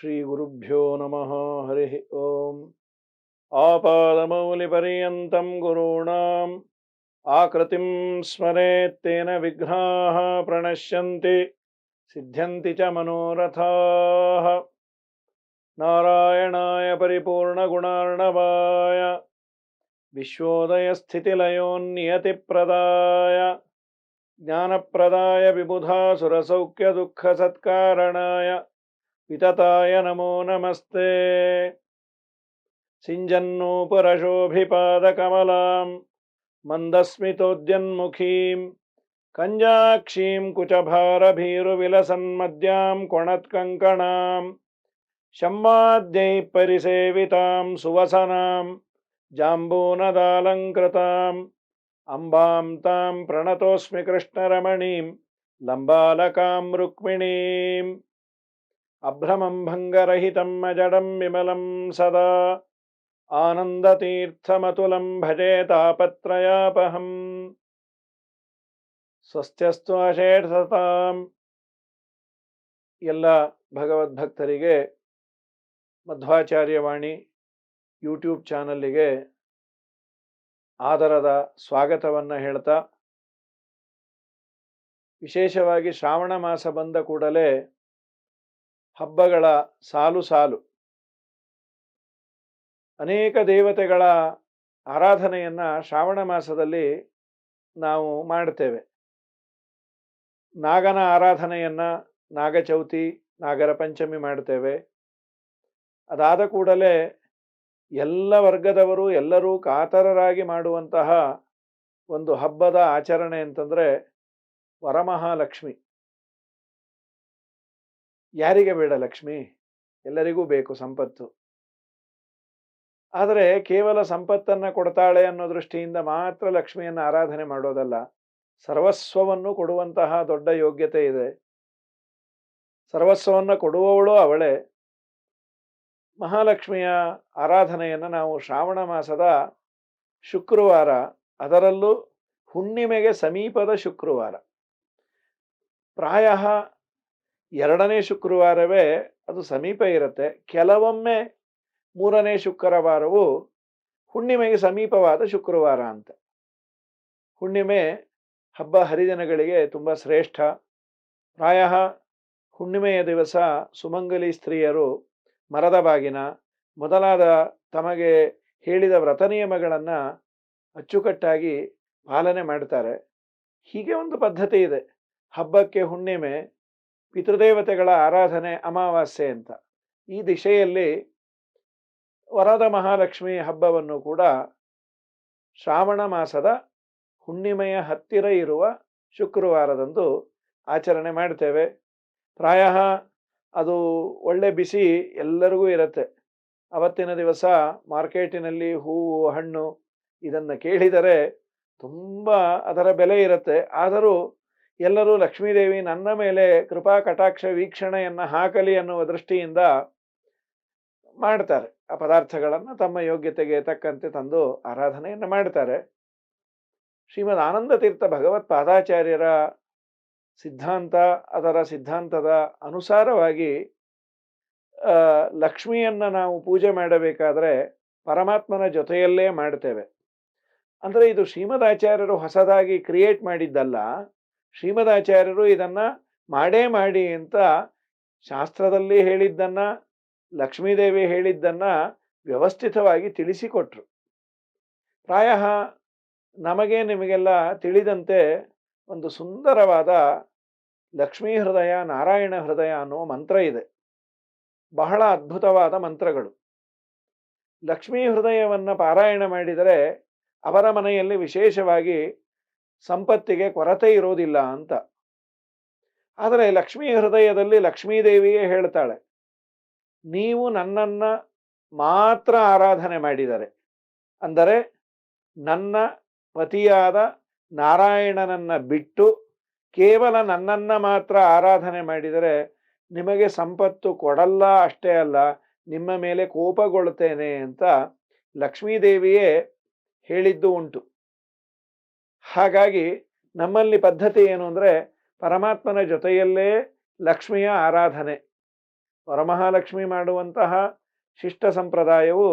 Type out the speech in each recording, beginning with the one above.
श्रीगुरुभ्यो नमः। हरिः ओम्। आपादमौलिपर्यन्तं गुरूणाम् आकृतिं स्मरेत् तेन विघ्नाः प्रणश्यन्ति सिद्ध्यन्ति च मनोरथाः। नारायणाय परिपूर्णगुणार्णवाय विश्वोदयस्थितिलयोन्नियतिप्रदाय ज्ञानप्रदाय विबुधासुरसौख्यदुःखसत्कारणाय वितताय नमो नमस्ते। सिञ्जन्नूपुरशोभिपादकमलां मन्दस्मितोद्यन्मुखीं कञ्जाक्षीं कुचभारभीरुविलसन्मद्यां कोणत्कङ्कणां शम्माद्यैः परिसेवितां सुवसनां जाम्बूनदालङ्कृताम् अम्बां तां प्रणतोऽस्मि कृष्णरमणीं लम्बालकां रुक्मिणीम्। अभ्रमं भङ्गरहितं अजडं विमलं सदा आनन्दतीर्थमतुलं भजे तापत्रयापहम्। ಸ್ವಸ್ತ್ಯಸ್ತು ಅಶೇಷತಾಂ. ಎಲ್ಲ ಭಗವದ್ಭಕ್ತರಿಗೆ ಮಧ್ವಾಚಾರ್ಯವಾಣಿ ಯೂಟ್ಯೂಬ್ ಚಾನಲ್ಲಿಗೆ ಆದರದ ಸ್ವಾಗತವನ್ನು ಹೇಳ್ತಾ, ವಿಶೇಷವಾಗಿ ಶ್ರಾವಣ ಮಾಸ ಬಂದ ಕೂಡಲೇ ಹಬ್ಬಗಳ ಸಾಲು ಸಾಲು, ಅನೇಕ ದೇವತೆಗಳ ಆರಾಧನೆಯನ್ನು ಶ್ರಾವಣ ಮಾಸದಲ್ಲಿ ನಾವು ಮಾಡ್ತೇವೆ. ನಾಗನ ಆರಾಧನೆಯನ್ನು ನಾಗಚೌತಿ, ನಾಗರ ಪಂಚಮಿ ಮಾಡ್ತೇವೆ. ಅದಾದ ಕೂಡಲೇ ಎಲ್ಲ ವರ್ಗದವರು ಎಲ್ಲರೂ ಕಾತರರಾಗಿ ಮಾಡುವಂತಹ ಒಂದು ಹಬ್ಬದ ಆಚರಣೆ ಅಂತಂದರೆ ವರಮಹಾಲಕ್ಷ್ಮಿ. ಯಾರಿಗೆ ಬೇಡ ಲಕ್ಷ್ಮಿ? ಎಲ್ಲರಿಗೂ ಬೇಕು ಸಂಪತ್ತು. ಆದರೆ ಕೇವಲ ಸಂಪತ್ತನ್ನು ಕೊಡ್ತಾಳೆ ಅನ್ನೋ ದೃಷ್ಟಿಯಿಂದ ಮಾತ್ರ ಲಕ್ಷ್ಮಿಯನ್ನು ಆರಾಧನೆ ಮಾಡೋದಲ್ಲ, ಸರ್ವಸ್ವವನ್ನು ಕೊಡುವಂತಹ ದೊಡ್ಡ ಯೋಗ್ಯತೆ ಇದೆ. ಸರ್ವಸ್ವವನ್ನು ಕೊಡುವವಳು ಅವಳೇ. ಮಹಾಲಕ್ಷ್ಮಿಯ ಆರಾಧನೆಯನ್ನು ನಾವು ಶ್ರಾವಣ ಮಾಸದ ಶುಕ್ರವಾರ, ಅದರಲ್ಲೂ ಹುಣ್ಣಿಮೆಗೆ ಸಮೀಪದ ಶುಕ್ರವಾರ, ಪ್ರಾಯ ಎರಡನೇ ಶುಕ್ರವಾರವೇ ಅದು ಸಮೀಪ ಇರುತ್ತೆ. ಕೆಲವೊಮ್ಮೆ ಮೂರನೇ ಶುಕ್ರವಾರವು ಹುಣ್ಣಿಮೆಗೆ ಸಮೀಪವಾದ ಶುಕ್ರವಾರ ಅಂತ. ಹುಣ್ಣಿಮೆ ಹಬ್ಬ ಹರಿದಿನಗಳಿಗೆ ತುಂಬ ಶ್ರೇಷ್ಠ. ಪ್ರಾಯ ಹುಣ್ಣಿಮೆಯ ದಿವಸ ಸುಮಂಗಲಿ ಸ್ತ್ರೀಯರು ಮರದ ಬಾಗಿನ ಮೊದಲಾದ ತಮಗೆ ಹೇಳಿದ ವ್ರತ ನಿಯಮಗಳನ್ನು ಅಚ್ಚುಕಟ್ಟಾಗಿ ಪಾಲನೆ ಮಾಡ್ತಾರೆ. ಹೀಗೆ ಒಂದು ಪದ್ಧತಿ ಇದೆ. ಹಬ್ಬಕ್ಕೆ ಹುಣ್ಣಿಮೆ, ಪಿತೃದೇವತೆಗಳ ಆರಾಧನೆ ಅಮಾವಾಸ್ಯೆ ಅಂತ. ಈ ದಿಶೆಯಲ್ಲಿ ವರದ ಮಹಾಲಕ್ಷ್ಮಿ ಹಬ್ಬವನ್ನು ಕೂಡ ಶ್ರಾವಣ ಮಾಸದ ಹುಣ್ಣಿಮೆಯ ಹತ್ತಿರ ಇರುವ ಶುಕ್ರವಾರದಂದು ಆಚರಣೆ ಮಾಡ್ತೇವೆ. ಪ್ರಾಯ ಅದು ಒಳ್ಳೆ ಬಿಸಿ ಎಲ್ಲರಿಗೂ ಇರುತ್ತೆ. ಅವತ್ತಿನ ದಿವಸ ಮಾರ್ಕೆಟಿನಲ್ಲಿ ಹೂವು ಹಣ್ಣು ಇದನ್ನು ಕೇಳಿದರೆ ತುಂಬ ಅದರ ಬೆಲೆ ಇರುತ್ತೆ. ಆದರೂ ಎಲ್ಲರೂ ಲಕ್ಷ್ಮೀದೇವಿ ನನ್ನ ಮೇಲೆ ಕೃಪಾ ಕಟಾಕ್ಷ ವೀಕ್ಷಣೆಯನ್ನು ಹಾಕಲಿ ಅನ್ನುವ ದೃಷ್ಟಿಯಿಂದ ಮಾಡ್ತಾರೆ. ಆ ಪದಾರ್ಥಗಳನ್ನು ತಮ್ಮ ಯೋಗ್ಯತೆಗೆ ತಕ್ಕಂತೆ ತಂದು ಆರಾಧನೆಯನ್ನು ಮಾಡ್ತಾರೆ. ಶ್ರೀಮದ್ ಆನಂದ ತೀರ್ಥ ಭಗವತ್ ಪಾದಾಚಾರ್ಯರ ಸಿದ್ಧಾಂತ, ಅದರ ಸಿದ್ಧಾಂತದ ಅನುಸಾರವಾಗಿ ಲಕ್ಷ್ಮಿಯನ್ನು ನಾವು ಪೂಜೆ ಮಾಡಬೇಕಾದ್ರೆ ಪರಮಾತ್ಮನ ಜೊತೆಯಲ್ಲೇ ಮಾಡ್ತೇವೆ. ಅಂದರೆ ಇದು ಶ್ರೀಮದಾಚಾರ್ಯರು ಹೊಸದಾಗಿ ಕ್ರಿಯೇಟ್ ಮಾಡಿದ್ದಲ್ಲ. ಶ್ರೀಮದಾಚಾರ್ಯರು ಇದನ್ನು ಮಾಡೇ ಮಾಡಿ ಅಂತ ಶಾಸ್ತ್ರದಲ್ಲಿ ಹೇಳಿದ್ದನ್ನು, ಲಕ್ಷ್ಮೀದೇವಿ ಹೇಳಿದ್ದನ್ನು ವ್ಯವಸ್ಥಿತವಾಗಿ ತಿಳಿಸಿಕೊಟ್ರು. ಪ್ರಾಯ ನಮಗೆ ನಿಮಗೆಲ್ಲ ತಿಳಿದಂತೆ ಒಂದು ಸುಂದರವಾದ ಲಕ್ಷ್ಮೀ ಹೃದಯ, ನಾರಾಯಣ ಹೃದಯ ಅನ್ನುವ ಮಂತ್ರ ಇದೆ. ಬಹಳ ಅದ್ಭುತವಾದ ಮಂತ್ರಗಳು. ಲಕ್ಷ್ಮೀ ಹೃದಯವನ್ನು ಪಾರಾಯಣ ಮಾಡಿದರೆ ಅವರ ಮನೆಯಲ್ಲಿ ವಿಶೇಷವಾಗಿ ಸಂಪತ್ತಿಗೆ ಕೊರತೆ ಇರೋದಿಲ್ಲ ಅಂತ. ಆದರೆ ಲಕ್ಷ್ಮೀ ಹೃದಯದಲ್ಲಿ ಲಕ್ಷ್ಮೀದೇವಿಯೇ ಹೇಳ್ತಾಳೆ, ನೀವು ನನ್ನನ್ನು ಮಾತ್ರ ಆರಾಧನೆ ಮಾಡಿದರೆ, ಅಂದರೆ ನನ್ನ ಪತಿಯಾದ ನಾರಾಯಣನನ್ನು ಬಿಟ್ಟು ಕೇವಲ ನನ್ನನ್ನು ಮಾತ್ರ ಆರಾಧನೆ ಮಾಡಿದರೆ ನಿಮಗೆ ಸಂಪತ್ತು ಕೊಡಲ್ಲ, ಅಷ್ಟೇ ಅಲ್ಲ ನಿಮ್ಮ ಮೇಲೆ ಕೋಪಗೊಳ್ಳುತ್ತೇನೆ ಅಂತ ಲಕ್ಷ್ಮೀದೇವಿಯೇ ಹೇಳಿದ್ದು ಉಂಟು. ಹಾಗಾಗಿ ನಮ್ಮಲ್ಲಿ ಪದ್ಧತಿ ಏನು ಅಂದರೆ ಪರಮಾತ್ಮನ ಜೊತೆಯಲ್ಲೇ ಲಕ್ಷ್ಮಿಯ ಆರಾಧನೆ. ವರಮಹಾಲಕ್ಷ್ಮಿ ಮಾಡುವಂತಹ ಶಿಷ್ಟ ಸಂಪ್ರದಾಯವು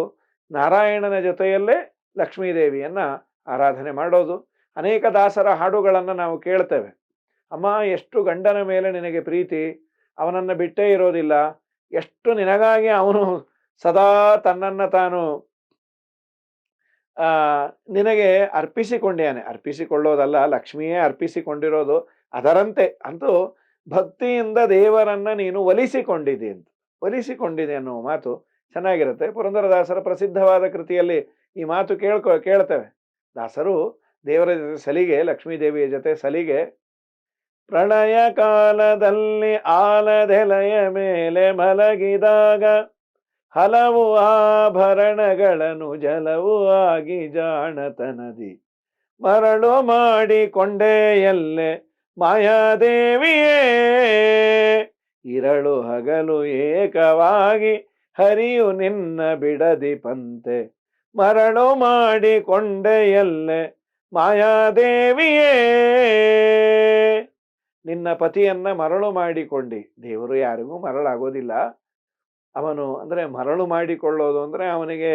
ನಾರಾಯಣನ ಜೊತೆಯಲ್ಲೇ ಲಕ್ಷ್ಮೀದೇವಿಯನ್ನು ಆರಾಧನೆ ಮಾಡೋದು. ಅನೇಕ ದಾಸರ ಹಾಡುಗಳನ್ನು ನಾವು ಕೇಳ್ತೇವೆ. ಅಮ್ಮ, ಎಷ್ಟು ಗಂಡನ ಮೇಲೆ ನಿನಗೆ ಪ್ರೀತಿ, ಅವನನ್ನು ಬಿಟ್ಟೇ ಇರೋದಿಲ್ಲ, ಎಷ್ಟು ನಿನಗಾಗಿ ಅವನು ಸದಾ ತನ್ನನ್ನು ತಾನು ನಿನಗೆ ಅರ್ಪಿಸಿಕೊಂಡ್ಯಾನೆ. ಅರ್ಪಿಸಿಕೊಳ್ಳೋದಲ್ಲ, ಲಕ್ಷ್ಮಿಯೇ ಅರ್ಪಿಸಿಕೊಂಡಿರೋದು. ಅದರಂತೆ ಅಂತೂ ಭಕ್ತಿಯಿಂದ ದೇವರನ್ನ ನೀನು ಒಲಿಸಿಕೊಂಡಿದೆ ಅಂತ, ಒಲಿಸಿಕೊಂಡಿದೆ ಅನ್ನುವ ಮಾತು ಚೆನ್ನಾಗಿರುತ್ತೆ. ಪುರಂದರದಾಸರ ಪ್ರಸಿದ್ಧವಾದ ಕೃತಿಯಲ್ಲಿ ಈ ಮಾತು ಕೇಳ್ತೇವೆ. ದಾಸರು ದೇವರ ಜೊತೆ ಸಲಿಗೆ, ಲಕ್ಷ್ಮೀದೇವಿಯ ಜೊತೆ ಸಲಿಗೆ. ಪ್ರಳಯ ಕಾಲದಲ್ಲಿ ಆಲದೆಲೆಯ ಮೇಲೆ ಮಲಗಿದಾಗ ಹಲವು ಆಭರಣಗಳನ್ನು ಜಲವು ಆಗಿ ಜಾಣತನದಿ ಮರಳು ಮಾಡಿಕೊಂಡೆ ಎಲ್ಲೆ ಮಾಯಾದೇವಿಯೇ. ಇರಳು ಹಗಲು ಏಕವಾಗಿ ಹರಿಯು ನಿನ್ನ ಬಿಡದಿ ಪಂತೆ ಮರಳು ಮಾಡಿಕೊಂಡೆ ಎಲ್ಲೆ ಮಾಯಾದೇವಿಯೇ. ನಿನ್ನ ಪತಿಯನ್ನ ಮರಳು ಮಾಡಿಕೊಂಡಿ. ದೇವರು ಯಾರಿಗೂ ಮರಳಾಗೋದಿಲ್ಲ. ಅವನು ಅಂದರೆ ಮರಳು ಮಾಡಿಕೊಳ್ಳೋದು ಅಂದರೆ ಅವನಿಗೆ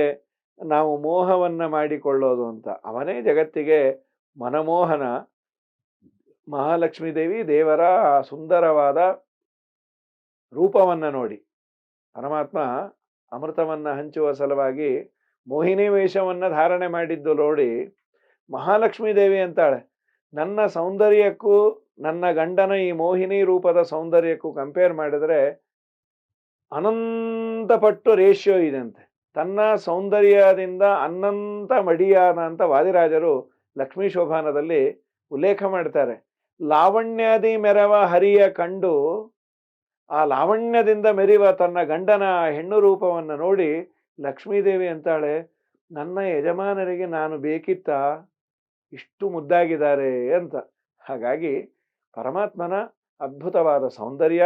ನಾವು ಮೋಹವನ್ನ ಮಾಡಿಕೊಳ್ಳೋದು ಅಂತ. ಅವನೇ ಜಗತ್ತಿಗೆ ಮನಮೋಹನ. ಮಹಾಲಕ್ಷ್ಮೀ ದೇವಿ ದೇವರ ಸುಂದರವಾದ ರೂಪವನ್ನು ನೋಡಿ ಪರಮಾತ್ಮ ಅಮೃತವನ್ನು ಹಂಚುವ ಸಲುವಾಗಿ ಮೋಹಿನಿ ವೇಷವನ್ನು ಧಾರಣೆ ಮಾಡಿದ್ದು ನೋಡಿ ಮಹಾಲಕ್ಷ್ಮೀ ದೇವಿ ಅಂತಾಳೆ, ನನ್ನ ಸೌಂದರ್ಯಕ್ಕೂ ನನ್ನ ಗಂಡನ ಈ ಮೋಹಿನಿ ರೂಪದ ಸೌಂದರ್ಯಕ್ಕೂ ಕಂಪೇರ್ ಮಾಡಿದರೆ ಅನಂತ ಪಟ್ಟು ರೇಷಿಯೋ ಇದೆ ಅಂತೆ. ತನ್ನ ಸೌಂದರ್ಯದಿಂದ ಅನಂತ ಮಡಿಯಾದ ಅಂತ ವಾದಿರಾಜರು ಲಕ್ಷ್ಮೀ ಶೋಭಾನದಲ್ಲಿ ಉಲ್ಲೇಖ ಮಾಡ್ತಾರೆ. ಲಾವಣ್ಯಾದಿ ಮೆರವ ಹರಿಯ ಕಂಡು ಆ ಲಾವಣ್ಯದಿಂದ ಮೆರಿವ ತನ್ನ ಗಂಡನ ಹೆಣ್ಣು ರೂಪವನ್ನು ನೋಡಿ ಲಕ್ಷ್ಮೀದೇವಿ ಅಂತಾಳೆ, ನನ್ನ ಯಜಮಾನರಿಗೆ ನಾನು ಬೇಕಿತ್ತ, ಇಷ್ಟು ಮುದ್ದಾಗಿದ್ದಾರೆ ಅಂತ. ಹಾಗಾಗಿ ಪರಮಾತ್ಮನ ಅದ್ಭುತವಾದ ಸೌಂದರ್ಯ,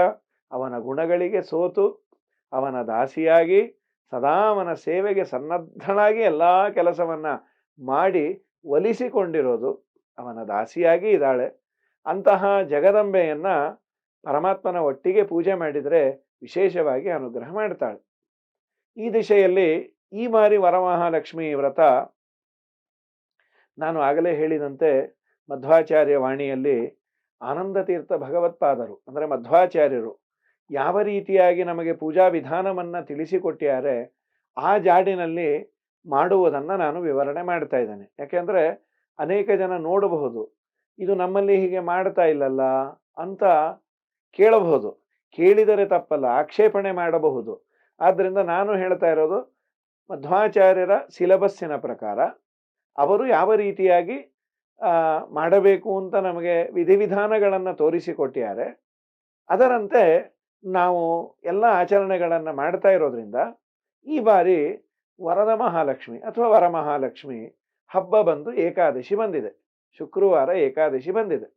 ಅವನ ಗುಣಗಳಿಗೆ ಸೋತು ಅವನ ದಾಸಿಯಾಗಿ ಸದಾ ಅವನ ಸೇವೆಗೆ ಸನ್ನದ್ಧನಾಗಿ ಎಲ್ಲ ಕೆಲಸವನ್ನ ಮಾಡಿ ಒಲಿಸಿಕೊಂಡಿರೋದು, ಅವನ ದಾಸಿಯಾಗಿ ಇದ್ದಾಳೆ. ಅಂತಹ ಜಗದಂಬೆಯನ್ನ ಪರಮಾತ್ಮನ ಒಟ್ಟಿಗೆ ಪೂಜೆ ಮಾಡಿದರೆ ವಿಶೇಷವಾಗಿ ಅನುಗ್ರಹ ಮಾಡ್ತಾಳೆ. ಈ ದಿಶೆಯಲ್ಲಿ ಈ ಬಾರಿ ವರಮಹಾಲಕ್ಷ್ಮಿ ವ್ರತ ನಾನು ಆಗಲೇ ಹೇಳಿದಂತೆ ಮಧ್ವಾಚಾರ್ಯ ವಾಣಿಯಲ್ಲಿ ಆನಂದ ತೀರ್ಥ ಭಗವತ್ಪಾದರು ಅಂದರೆ ಮಧ್ವಾಚಾರ್ಯರು ಯಾವ ರೀತಿಯಾಗಿ ನಮಗೆ ಪೂಜಾ ವಿಧಾನವನ್ನು ತಿಳಿಸಿಕೊಟ್ಟಿದ್ದಾರೆ ಆ ಜಾಡಿನಲ್ಲಿ ಮಾಡುವುದನ್ನು ನಾನು ವಿವರಣೆ ಮಾಡ್ತಾ ಇದ್ದೇನೆ. ಯಾಕೆಂದರೆ ಅನೇಕ ಜನ ನೋಡಬಹುದು, ಇದು ನಮ್ಮಲ್ಲಿ ಹೀಗೆ ಮಾಡ್ತಾ ಇಲ್ಲಲ್ಲ ಅಂತ ಕೇಳಬಹುದು. ಕೇಳಿದರೆ ತಪ್ಪಲ್ಲ, ಆಕ್ಷೇಪಣೆ ಮಾಡಬಹುದು. ಆದ್ದರಿಂದ ನಾನು ಹೇಳ್ತಾ ಇರೋದು ಮಧ್ವಾಚಾರ್ಯರ ಸಿಲೆಬಸ್ಸಿನ ಪ್ರಕಾರ ಅವರು ಯಾವ ರೀತಿಯಾಗಿ ಮಾಡಬೇಕು ಅಂತ ನಮಗೆ ವಿಧಿವಿಧಾನಗಳನ್ನು ತೋರಿಸಿಕೊಟ್ಟಿದ್ದಾರೆ. ಅದರಂತೆ ನಾವು ಎಲ್ಲ ಆಚರಣೆಗಳನ್ನು ಮಾಡ್ತಾ ಇರೋದ್ರಿಂದ ಈ ಬಾರಿ ವರದ ಮಹಾಲಕ್ಷ್ಮಿ ಅಥವಾ ವರಮಹಾಲಕ್ಷ್ಮಿ ಹಬ್ಬ ಬಂದು ಏಕಾದಶಿ ಬಂದಿದೆ. ಶುಕ್ರವಾರ ಏಕಾದಶಿ ಬಂದಿದೆ.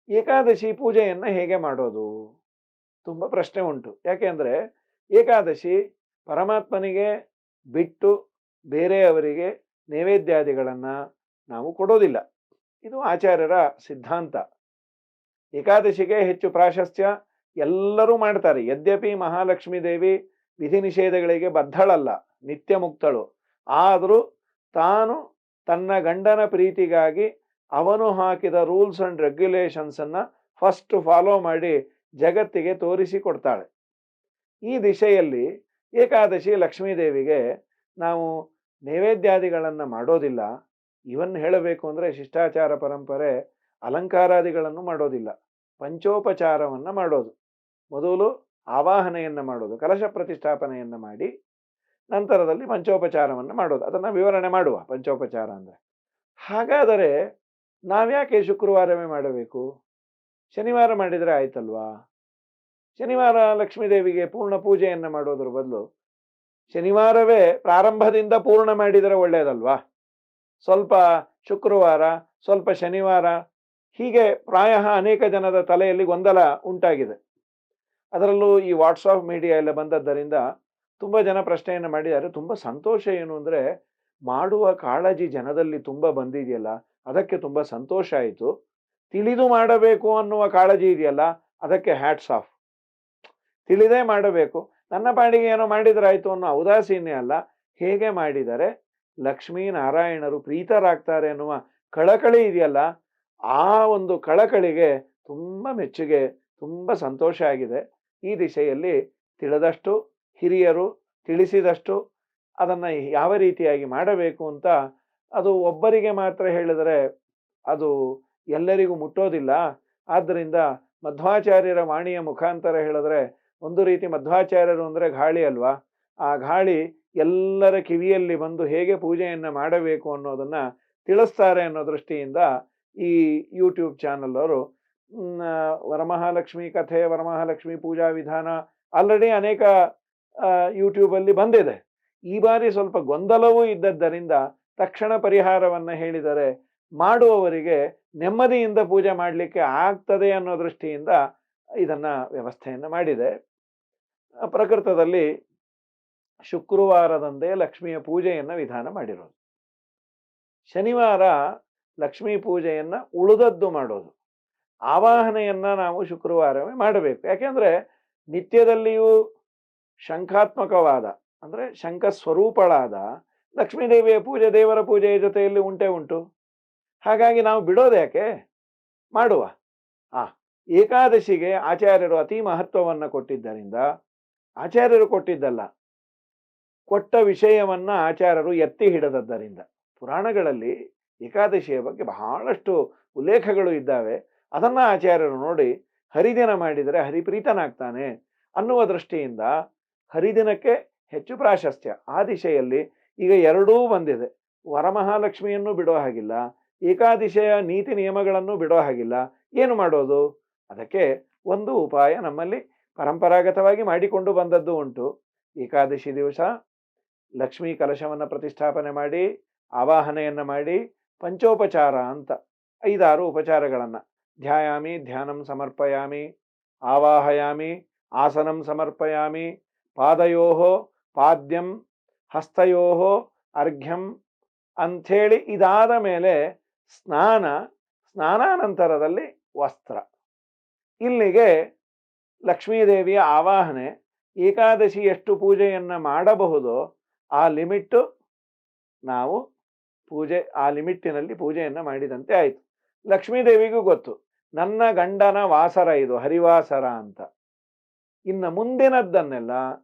ಏಕಾದಶಿ ಪೂಜೆಯನ್ನು ಹೇಗೆ ಮಾಡೋದು ತುಂಬ ಪ್ರಶ್ನೆ ಉಂಟು. ಯಾಕೆಂದರೆ ಏಕಾದಶಿ ಪರಮಾತ್ಮನಿಗೆ ಬಿಟ್ಟು ಬೇರೆಯವರಿಗೆ ನೈವೇದ್ಯಾದಿಗಳನ್ನು ನಾವು ಕೊಡೋದಿಲ್ಲ. ಇದು ಆಚಾರ್ಯರ ಸಿದ್ಧಾಂತ. ಏಕಾದಶಿಗೆ ಹೆಚ್ಚು ಪ್ರಾಶಸ್ತ್ಯ ಎಲ್ಲರೂ ಮಾಡ್ತಾರೆ. ಯದ್ಯಪಿ ಮಹಾಲಕ್ಷ್ಮೀ ದೇವಿ ವಿಧಿ ನಿಷೇಧಗಳಿಗೆ ಬದ್ಧಳಲ್ಲ, ನಿತ್ಯ ಮುಕ್ತಳು. ಆದರೂ ತಾನು ತನ್ನ ಗಂಡನ ಪ್ರೀತಿಗಾಗಿ ಅವನು ಹಾಕಿದ ರೂಲ್ಸ್ ಅಂಡ್ ರೆಗ್ಯುಲೇಷನ್ಸನ್ನು ಫಸ್ಟ್ ಫಾಲೋ ಮಾಡಿ ಜಗತ್ತಿಗೆ ತೋರಿಸಿಕೊಡ್ತಾಳೆ. ಈ ದಿಶೆಯಲ್ಲಿ ಏಕಾದಶಿ ಲಕ್ಷ್ಮೀದೇವಿಗೆ ನಾವು ನೈವೇದ್ಯಾದಿಗಳನ್ನು ಮಾಡೋದಿಲ್ಲ. ಇವನ್ ಹೇಳಬೇಕು ಅಂದರೆ ಶಿಷ್ಟಾಚಾರ ಪರಂಪರೆ ಅಲಂಕಾರಾದಿಗಳನ್ನು ಮಾಡೋದಿಲ್ಲ, ಪಂಚೋಪಚಾರವನ್ನು ಮಾಡೋದು. ಮೊದಲು ಆವಾಹನೆಯನ್ನು ಮಾಡೋದು, ಕಲಶ ಪ್ರತಿಷ್ಠಾಪನೆಯನ್ನು ಮಾಡಿ ನಂತರದಲ್ಲಿ ಪಂಚೋಪಚಾರವನ್ನು ಮಾಡೋದು. ಅದನ್ನು ವಿವರಣೆ ಮಾಡುವ ಪಂಚೋಪಚಾರ ಅಂದರೆ. ಹಾಗಾದರೆ ನಾವ್ಯಾಕೆ ಶುಕ್ರವಾರವೇ ಮಾಡಬೇಕು? ಶನಿವಾರ ಮಾಡಿದರೆ ಆಯ್ತಲ್ವಾ? ಶನಿವಾರ ಲಕ್ಷ್ಮೀದೇವಿಗೆ ಪೂರ್ಣ ಪೂಜೆಯನ್ನು ಮಾಡೋದ್ರ ಬದಲು ಶನಿವಾರವೇ ಪ್ರಾರಂಭದಿಂದ ಪೂರ್ಣ ಮಾಡಿದರೆ ಒಳ್ಳೆಯದಲ್ವಾ? ಸ್ವಲ್ಪ ಶುಕ್ರವಾರ, ಸ್ವಲ್ಪ ಶನಿವಾರ, ಹೀಗೆ ಪ್ರಾಯ ಅನೇಕ ಜನದ ತಲೆಯಲ್ಲಿ ಗೊಂದಲ ಉಂಟಾಗಿದೆ. ಅದರಲ್ಲೂ ಈ ವಾಟ್ಸಾಪ್ ಮೀಡಿಯಾ ಎಲ್ಲ ಬಂದದ್ದರಿಂದ ತುಂಬ ಜನ ಪ್ರಶ್ನೆಯನ್ನು ಮಾಡಿದ್ದಾರೆ. ತುಂಬ ಸಂತೋಷ ಏನು ಅಂದರೆ ಮಾಡುವ ಕಾಳಜಿ ಜನದಲ್ಲಿ ತುಂಬ ಬಂದಿದೆಯಲ್ಲ, ಅದಕ್ಕೆ ತುಂಬ ಸಂತೋಷ ಆಯಿತು. ತಿಳಿದು ಮಾಡಬೇಕು ಅನ್ನುವ ಕಾಳಜಿ ಇದೆಯಲ್ಲ, ಅದಕ್ಕೆ ಹ್ಯಾಟ್ಸ್ ಆಫ್. ತಿಳಿದೇ ಮಾಡಬೇಕು. ನನ್ನ ಪಾಡಿಗೆ ಏನೋ ಮಾಡಿದ್ರಾಯ್ತು ಅನ್ನೋ ಔದಾಸೀನ್ಯ ಅಲ್ಲ. ಹೇಗೆ ಮಾಡಿದರೆ ಲಕ್ಷ್ಮೀನಾರಾಯಣರು ಪ್ರೀತರಾಗ್ತಾರೆ ಎನ್ನುವ ಕಳಕಳಿ ಇದೆಯಲ್ಲ, ಆ ಒಂದು ಕಳಕಳಿಗೆ ತುಂಬ ಮೆಚ್ಚುಗೆ, ತುಂಬ ಸಂತೋಷ ಆಗಿದೆ. ಈ ದಿಶೆಯಲ್ಲಿ ತಿಳಿದಷ್ಟು, ಹಿರಿಯರು ತಿಳಿಸಿದಷ್ಟು ಅದನ್ನು ಯಾವ ರೀತಿಯಾಗಿ ಮಾಡಬೇಕು ಅಂತ, ಅದು ಒಬ್ಬರಿಗೆ ಮಾತ್ರ ಹೇಳಿದರೆ ಅದು ಎಲ್ಲರಿಗೂ ಮುಟ್ಟೋದಿಲ್ಲ. ಆದ್ದರಿಂದ ಮಧ್ವಾಚಾರ್ಯರ ವಾಣಿಯ ಮುಖಾಂತರ ಹೇಳಿದ್ರೆ, ಒಂದು ರೀತಿ ಮಧ್ವಾಚಾರ್ಯರು ಅಂದರೆ ಗಾಳಿ ಅಲ್ವಾ, ಆ ಗಾಳಿ ಎಲ್ಲರ ಕಿವಿಯಲ್ಲಿ ಬಂದು ಹೇಗೆ ಪೂಜೆಯನ್ನು ಮಾಡಬೇಕು ಅನ್ನೋದನ್ನು ತಿಳಿಸ್ತಾರೆ ಅನ್ನೋ ದೃಷ್ಟಿಯಿಂದ ಈ ಯೂಟ್ಯೂಬ್ ಚಾನಲ್ ಅವರು ವರಮಹಾಲಕ್ಷ್ಮಿ ಕಥೆ, ವರಮಹಾಲಕ್ಷ್ಮಿ ಪೂಜಾ ವಿಧಾನ ಆಲ್ರೆಡಿ ಅನೇಕ ಯೂಟ್ಯೂಬಲ್ಲಿ ಬಂದಿದೆ. ಈ ಬಾರಿ ಸ್ವಲ್ಪ ಗೊಂದಲವೂ ಇದ್ದದ್ದರಿಂದ ತಕ್ಷಣ ಪರಿಹಾರವನ್ನು ಹೇಳಿದರೆ ಮಾಡುವವರಿಗೆ ನೆಮ್ಮದಿಯಿಂದ ಪೂಜೆ ಮಾಡಲಿಕ್ಕೆ ಆಗ್ತದೆ ಅನ್ನೋ ದೃಷ್ಟಿಯಿಂದ ಇದನ್ನು ವ್ಯವಸ್ಥೆಯನ್ನು ಮಾಡಿದೆ. ಪ್ರಕೃತದಲ್ಲಿ ಶುಕ್ರವಾರದಂದೇ ಲಕ್ಷ್ಮಿಯ ಪೂಜೆಯನ್ನು ವಿಧಾನ ಮಾಡಿರೋದು. ಶನಿವಾರ ಲಕ್ಷ್ಮೀ ಪೂಜೆಯನ್ನು ಉಳಿದದ್ದು ಮಾಡೋದು. ಆವಾಹನೆಯನ್ನು ನಾವು ಶುಕ್ರವಾರವೇ ಮಾಡಬೇಕು. ಯಾಕೆಂದರೆ ನಿತ್ಯದಲ್ಲಿಯೂ ಶಂಖಾತ್ಮಕವಾದ, ಅಂದರೆ ಶಂಖ ಸ್ವರೂಪಳಾದ ಲಕ್ಷ್ಮೀದೇವಿಯ ಪೂಜೆ ದೇವರ ಪೂಜೆಯ ಜೊತೆಯಲ್ಲಿ ಉಂಟು. ಹಾಗಾಗಿ ನಾವು ಬಿಡೋದು ಯಾಕೆ, ಮಾಡುವ. ಏಕಾದಶಿಗೆ ಆಚಾರ್ಯರು ಅತಿ ಮಹತ್ವವನ್ನು ಕೊಟ್ಟಿದ್ದರಿಂದ, ಆಚಾರ್ಯರು ಕೊಟ್ಟಿದ್ದಲ್ಲ, ಕೊಟ್ಟ ವಿಷಯವನ್ನು ಆಚಾರ್ಯರು ಎತ್ತಿ ಹಿಡಿದದ್ದರಿಂದ ಪುರಾಣಗಳಲ್ಲಿ ಏಕಾದಶಿಯ ಬಗ್ಗೆ ಬಹಳಷ್ಟು ಉಲ್ಲೇಖಗಳು ಇದ್ದಾವೆ. ಅದನ್ನು ಆಚಾರ್ಯರು ನೋಡಿ ಹರಿದಿನ ಮಾಡಿದರೆ ಹರಿಪ್ರೀತನಾಗ್ತಾನೆ ಅನ್ನುವ ದೃಷ್ಟಿಯಿಂದ ಹರಿದಿನಕ್ಕೆ ಹೆಚ್ಚು ಪ್ರಾಶಸ್ತ್ಯ. ಆ ದಿಶೆಯಲ್ಲಿ ಈಗ ಎರಡೂ ಬಂದಿದೆ. ವರಮಹಾಲಕ್ಷ್ಮಿಯನ್ನು ಬಿಡೋ ಹಾಗಿಲ್ಲ, ಏಕಾದಶಿಯ ನೀತಿ ನಿಯಮಗಳನ್ನು ಬಿಡೋ ಹಾಗಿಲ್ಲ. ಏನು ಮಾಡೋದು? ಅದಕ್ಕೆ ಒಂದು ಉಪಾಯ ನಮ್ಮಲ್ಲಿ ಪರಂಪರಾಗತವಾಗಿ ಮಾಡಿಕೊಂಡು ಬಂದದ್ದು ಉಂಟು. ಏಕಾದಶಿ ದಿವಸ ಲಕ್ಷ್ಮೀ ಕಲಶವನ್ನು ಪ್ರತಿಷ್ಠಾಪನೆ ಮಾಡಿ, ಆವಾಹನೆಯನ್ನು ಮಾಡಿ, ಪಂಚೋಪಚಾರ ಅಂತ 5-6 ಉಪಚಾರಗಳನ್ನು ಧ್ಯಾಯಾಮಿ, ಧ್ಯಾನಂ ಸಮರ್ಪಯಾಮಿ, ಆವಾಹಯಾಮಿ, ಆಸನಂ ಸಮರ್ಪಯಾಮಿ, ಪಾದಯೋಹೋ ಪಾದ್ಯಂ ಹಸ್ತಯೋಹೋ ಅರ್ಘ್ಯಂ ಅಂಥೇಳಿ ಇದಾದ ಮೇಲೆ ಸ್ನಾನಾನಂತರದಲ್ಲಿ ವಸ್ತ್ರ. ಇಲ್ಲಿಗೆ ಲಕ್ಷ್ಮೀದೇವಿಯ ಆವಾಹನೆ. ಏಕಾದಶಿ ಎಷ್ಟು ಪೂಜೆಯನ್ನು ಮಾಡಬಹುದೋ ಆ ಲಿಮಿಟ್ಟು ನಾವು ಆ ಲಿಮಿಟ್ಟಿನಲ್ಲಿ ಪೂಜೆಯನ್ನು ಮಾಡಿದಂತೆ ಆಯಿತು. ಲಕ್ಷ್ಮೀದೇವಿಗೂ ಗೊತ್ತು, ನನ್ನ ಗಂಡನ ವಾಸರ ಇದು, ಹರಿವಾಸರ ಅಂತ. ಇನ್ನು ಮುಂದಿನದ್ದನ್ನೆಲ್ಲ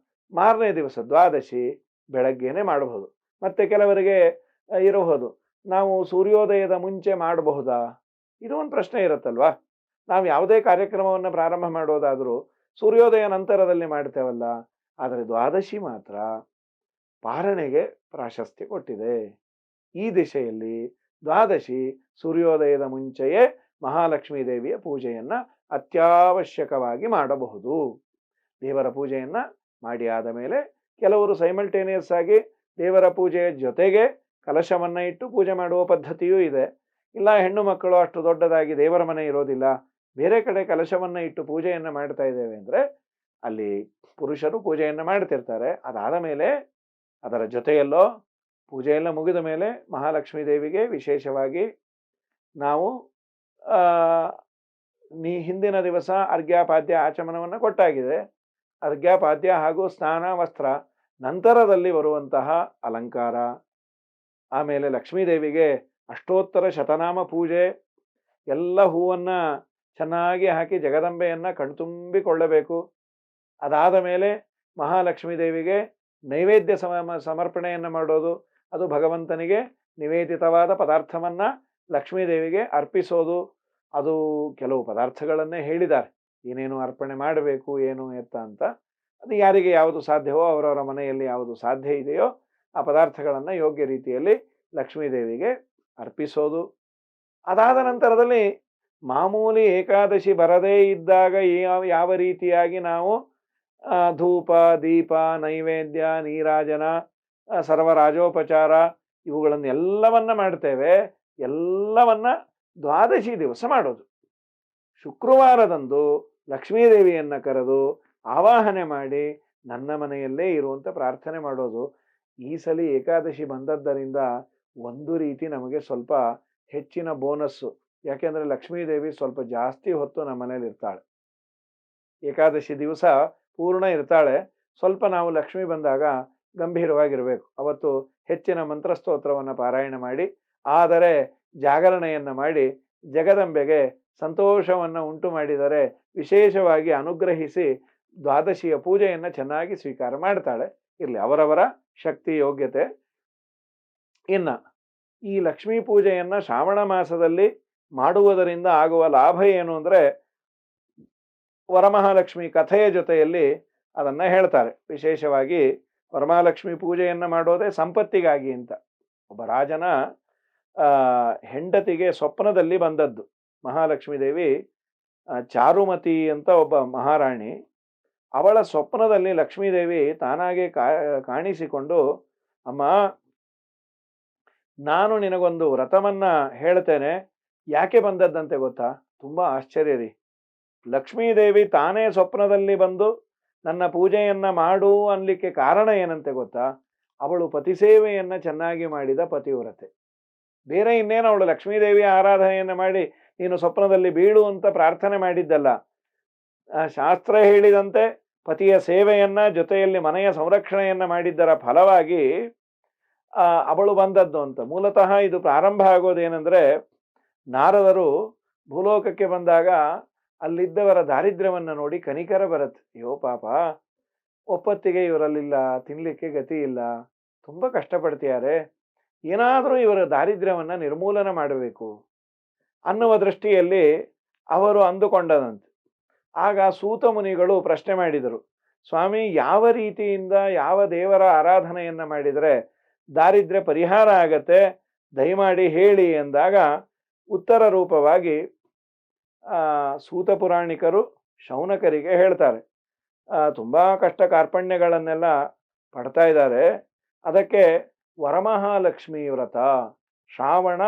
ಮಾರನೇ ದಿವಸ ದ್ವಾದಶಿ ಬೆಳಗ್ಗೆನೆ ಮಾಡಬಹುದು. ಮತ್ತೆ ಕೆಲವರಿಗೆ ಇರಬಹುದು, ನಾವು ಸೂರ್ಯೋದಯದ ಮುಂಚೆ ಮಾಡಬಹುದಾ? ಇದು ಒಂದು ಪ್ರಶ್ನೆ ಇರುತ್ತಲ್ವಾ. ನಾವು ಯಾವುದೇ ಕಾರ್ಯಕ್ರಮವನ್ನು ಪ್ರಾರಂಭ ಮಾಡೋದಾದರೂ ಸೂರ್ಯೋದಯ ನಂತರದಲ್ಲಿ ಮಾಡ್ತೇವಲ್ಲ. ಆದರೆ ದ್ವಾದಶಿ ಮಾತ್ರ ಪಾರಣೆಗೆ ಪ್ರಾಶಸ್ತ್ಯ ಕೊಟ್ಟಿದೆ. ಈ ದಿಶೆಯಲ್ಲಿ ದ್ವಾದಶಿ ಸೂರ್ಯೋದಯದ ಮುಂಚೆಯೇ ಮಹಾಲಕ್ಷ್ಮೀ ದೇವಿಯ ಪೂಜೆಯನ್ನು ಅತ್ಯವಶ್ಯಕವಾಗಿ ಮಾಡಬಹುದು. ದೇವರ ಪೂಜೆಯನ್ನು ಮಾಡಿ ಆದ ಮೇಲೆ ಕೆಲವರು ಸೈಮಲ್ಟೇನಿಯಸ್ ಆಗಿ ದೇವರ ಪೂಜೆಯ ಜೊತೆಗೆ ಕಲಶವನ್ನು ಇಟ್ಟು ಪೂಜೆ ಮಾಡುವ ಪದ್ಧತಿಯೂ ಇದೆ. ಇಲ್ಲ, ಹೆಣ್ಣು ಮಕ್ಕಳು ಅಷ್ಟು ದೊಡ್ಡದಾಗಿ ದೇವರ ಮನೆ ಇರೋದಿಲ್ಲ, ಬೇರೆ ಕಡೆ ಕಲಶವನ್ನು ಇಟ್ಟು ಪೂಜೆಯನ್ನು ಮಾಡ್ತಾ ಇದ್ದೇವೆ ಅಂದರೆ ಅಲ್ಲಿ ಪುರುಷರು ಪೂಜೆಯನ್ನು ಮಾಡ್ತಿರ್ತಾರೆ. ಅದಾದ ಮೇಲೆ ಅದರ ಜೊತೆಯಲ್ಲೋ ಪೂಜೆಯೆಲ್ಲ ಮುಗಿದ ಮೇಲೆ ಮಹಾಲಕ್ಷ್ಮೀ ದೇವಿಗೆ ವಿಶೇಷವಾಗಿ ನಾವು ಹಿಂದಿನ ದಿವಸ ಅರ್ಘ್ಯಪಾದ್ಯ ಆಚಮನವನ್ನು ಕೊಟ್ಟಾಗಿದೆ. ಅರ್ಘ್ಯಪಾದ್ಯ ಹಾಗೂ ಸ್ನಾನ ವಸ್ತ್ರ ನಂತರದಲ್ಲಿ ಬರುವಂತಹ ಅಲಂಕಾರ, ಆಮೇಲೆ ಲಕ್ಷ್ಮೀದೇವಿಗೆ ಅಷ್ಟೋತ್ತರ ಶತನಾಮ ಪೂಜೆ, ಎಲ್ಲ ಹೂವನ್ನು ಚೆನ್ನಾಗಿ ಹಾಕಿ ಜಗದಂಬೆಯನ್ನು ಕಣ್ತುಂಬಿಕೊಳ್ಳಬೇಕು. ಅದಾದ ಮೇಲೆ ಮಹಾಲಕ್ಷ್ಮೀ ದೇವಿಗೆ ನೈವೇದ್ಯ ಸಮರ್ಪಣೆಯನ್ನು ಮಾಡೋದು. ಅದು ಭಗವಂತನಿಗೆ ನಿವೇದಿತವಾದ ಪದಾರ್ಥವನ್ನು ಲಕ್ಷ್ಮೀದೇವಿಗೆ ಅರ್ಪಿಸೋದು. ಅದು ಕೆಲವು ಪದಾರ್ಥಗಳನ್ನೇ ಹೇಳಿದ್ದಾರೆ, ಏನೇನು ಅರ್ಪಣೆ ಮಾಡಬೇಕು ಏನು ಎತ್ತ ಅಂತ. ಅದು ಯಾರಿಗೆ ಯಾವುದು ಸಾಧ್ಯವೋ, ಅವರವರ ಮನೆಯಲ್ಲಿ ಯಾವುದು ಸಾಧ್ಯ ಇದೆಯೋ ಆ ಪದಾರ್ಥಗಳನ್ನು ಯೋಗ್ಯ ರೀತಿಯಲ್ಲಿ ಲಕ್ಷ್ಮೀದೇವಿಗೆ ಅರ್ಪಿಸೋದು. ಅದಾದ ನಂತರದಲ್ಲಿ ಮಾಮೂಲಿ ಏಕಾದಶಿ ಬರದೇ ಇದ್ದಾಗ ಯಾವ ರೀತಿಯಾಗಿ ನಾವು ಧೂಪ, ದೀಪ, ನೈವೇದ್ಯ, ನೀರಾಜನ, ಸರ್ವರಾಜೋಪಚಾರ ಇವುಗಳನ್ನೆಲ್ಲವನ್ನ ಮಾಡ್ತೇವೆ. ಎಲ್ಲವನ್ನ ದ್ವಾದಶಿ ದಿವಸ ಮಾಡೋದು. ಶುಕ್ರವಾರದಂದು ಲಕ್ಷ್ಮೀದೇವಿಯನ್ನು ಕರೆದು ಆವಾಹನೆ ಮಾಡಿ ನನ್ನ ಮನೆಯಲ್ಲೇ ಇರುವಂತ ಪ್ರಾರ್ಥನೆ ಮಾಡೋದು. ಈ ಸಲ ಏಕಾದಶಿ ಬಂದದ್ದರಿಂದ ಒಂದು ರೀತಿ ನಮಗೆ ಸ್ವಲ್ಪ ಹೆಚ್ಚಿನ ಬೋನಸ್ಸು. ಯಾಕೆಂದರೆ ಲಕ್ಷ್ಮೀದೇವಿ ಸ್ವಲ್ಪ ಜಾಸ್ತಿ ಹೊತ್ತು ನಮ್ಮ ಮನೇಲಿ ಇರ್ತಾಳೆ. ಏಕಾದಶಿ ದಿವಸ ಪೂರ್ಣ ಇರ್ತಾಳೆ. ಸ್ವಲ್ಪ ನಾವು ಲಕ್ಷ್ಮಿ ಬಂದಾಗ ಗಂಭೀರವಾಗಿರಬೇಕು. ಅವತ್ತು ಹೆಚ್ಚಿನ ಮಂತ್ರಸ್ತೋತ್ರವನ್ನು ಪಾರಾಯಣ ಮಾಡಿ, ಆದರೆ ಜಾಗರಣೆಯನ್ನು ಮಾಡಿ ಜಗದಂಬೆಗೆ ಸಂತೋಷವನ್ನು ಉಂಟು ಮಾಡಿದರೆ ವಿಶೇಷವಾಗಿ ಅನುಗ್ರಹಿಸಿ ದ್ವಾದಶಿಯ ಪೂಜೆಯನ್ನು ಚೆನ್ನಾಗಿ ಸ್ವೀಕಾರ ಮಾಡ್ತಾಳೆ. ಇರಲಿ, ಅವರವರ ಶಕ್ತಿ ಯೋಗ್ಯತೆ. ಇನ್ನು ಈ ಲಕ್ಷ್ಮೀ ಪೂಜೆಯನ್ನು ಶ್ರಾವಣ ಮಾಸದಲ್ಲಿ ಮಾಡುವುದರಿಂದ ಆಗುವ ಲಾಭ ಏನು ಅಂದರೆ, ವರಮಹಾಲಕ್ಷ್ಮಿ ಕಥೆಯ ಜೊತೆಯಲ್ಲಿ ಅದನ್ನು ಹೇಳ್ತಾರೆ. ವಿಶೇಷವಾಗಿ ವರಮಹಾಲಕ್ಷ್ಮಿ ಪೂಜೆಯನ್ನು ಮಾಡೋದೇ ಸಂಪತ್ತಿಗಾಗಿ ಅಂತ. ಒಬ್ಬ ರಾಜನ ಹೆಂಡತಿಗೆ ಸ್ವಪ್ನದಲ್ಲಿ ಬಂದದ್ದು. ಮಹಾಲಕ್ಷ್ಮೀ ದೇವಿ ಚಾರುಮತಿ ಅಂತ ಒಬ್ಬ ಮಹಾರಾಣಿ, ಅವಳ ಸ್ವಪ್ನದಲ್ಲಿ ಲಕ್ಷ್ಮೀದೇವಿ ತಾನಾಗೆ ಕಾಣಿಸಿಕೊಂಡು, ಅಮ್ಮ, ನಾನು ನಿನಗೊಂದು ವ್ರತವನ್ನ ಹೇಳ್ತೇನೆ, ಯಾಕೆ ಬಂದದ್ದಂತೆ ಗೊತ್ತಾ? ತುಂಬ ಆಶ್ಚರ್ಯ ರೀ. ಲಕ್ಷ್ಮೀದೇವಿ ತಾನೇ ಸ್ವಪ್ನದಲ್ಲಿ ಬಂದು ನನ್ನ ಪೂಜೆಯನ್ನ ಮಾಡು ಅನ್ಲಿಕ್ಕೆ ಕಾರಣ ಏನಂತೆ ಗೊತ್ತಾ? ಅವಳು ಪತಿಸೇವೆಯನ್ನ ಚೆನ್ನಾಗಿ ಮಾಡಿದ ಪತಿವ್ರತೆ. ಬೇರೆ ಇನ್ನೇನು, ಅವಳು ಲಕ್ಷ್ಮೀದೇವಿಯ ಆರಾಧನೆಯನ್ನು ಮಾಡಿ ನೀನು ಸ್ವಪ್ನದಲ್ಲಿ ಬೀಳು ಅಂತ ಪ್ರಾರ್ಥನೆ ಮಾಡಿದ್ದಲ್ಲ. ಶಾಸ್ತ್ರ ಹೇಳಿದಂತೆ ಪತಿಯ ಸೇವೆಯನ್ನ ಜೊತೆಯಲ್ಲಿ ಮನೆಯ ಸಂರಕ್ಷಣೆಯನ್ನ ಮಾಡಿದ್ದರ ಫಲವಾಗಿ ಅವಳು ಬಂದದ್ದು ಅಂತ. ಮೂಲತಃ ಇದು ಪ್ರಾರಂಭ ಆಗೋದೇನೆಂದ್ರೆ, ನಾರದರು ಭೂಲೋಕಕ್ಕೆ ಬಂದಾಗ ಅಲ್ಲಿದ್ದವರ ದಾರಿದ್ರ್ಯವನ್ನು ನೋಡಿ ಕನಿಕರ ಬರುತ್ತೆ. ಅಯ್ಯೋ ಪಾಪ, ಒಪ್ಪತ್ತಿಗೆ ಇವರಲ್ಲಿಲ್ಲ, ತಿನ್ಲಿಕ್ಕೆ ಗತಿ ಇಲ್ಲ, ತುಂಬ ಕಷ್ಟಪಡ್ತಿದ್ದಾರೆ, ಏನಾದರೂ ಇವರ ದಾರಿದ್ರ್ಯವನ್ನು ನಿರ್ಮೂಲನ ಮಾಡಬೇಕು ಅನ್ನುವ ದೃಷ್ಟಿಯಲ್ಲಿ ಅವರು ಅಂದುಕೊಂಡದಂತೆ. ಆಗ ಸೂತ ಮುನಿಗಳು ಪ್ರಶ್ನೆ ಮಾಡಿದರು, ಸ್ವಾಮಿ, ಯಾವ ರೀತಿಯಿಂದ ಯಾವ ದೇವರ ಆರಾಧನೆಯನ್ನು ಮಾಡಿದರೆ ದಾರಿದ್ರ್ಯ ಪರಿಹಾರ ಆಗತ್ತೆ, ದಯಮಾಡಿ ಹೇಳಿ ಎಂದಾಗ ಉತ್ತರ ರೂಪವಾಗಿ ಸೂತ ಪುರಾಣಿಕರು ಶೌನಕರಿಗೆ ಹೇಳ್ತಾರೆ. ತುಂಬ ಕಷ್ಟ ಕಾರ್ಪಣ್ಯಗಳನ್ನೆಲ್ಲ ಪಡ್ತಾ ಇದ್ದಾರೆ, ಅದಕ್ಕೆ ವರಮಹಾಲಕ್ಷ್ಮೀ ವ್ರತ ಶ್ರಾವಣ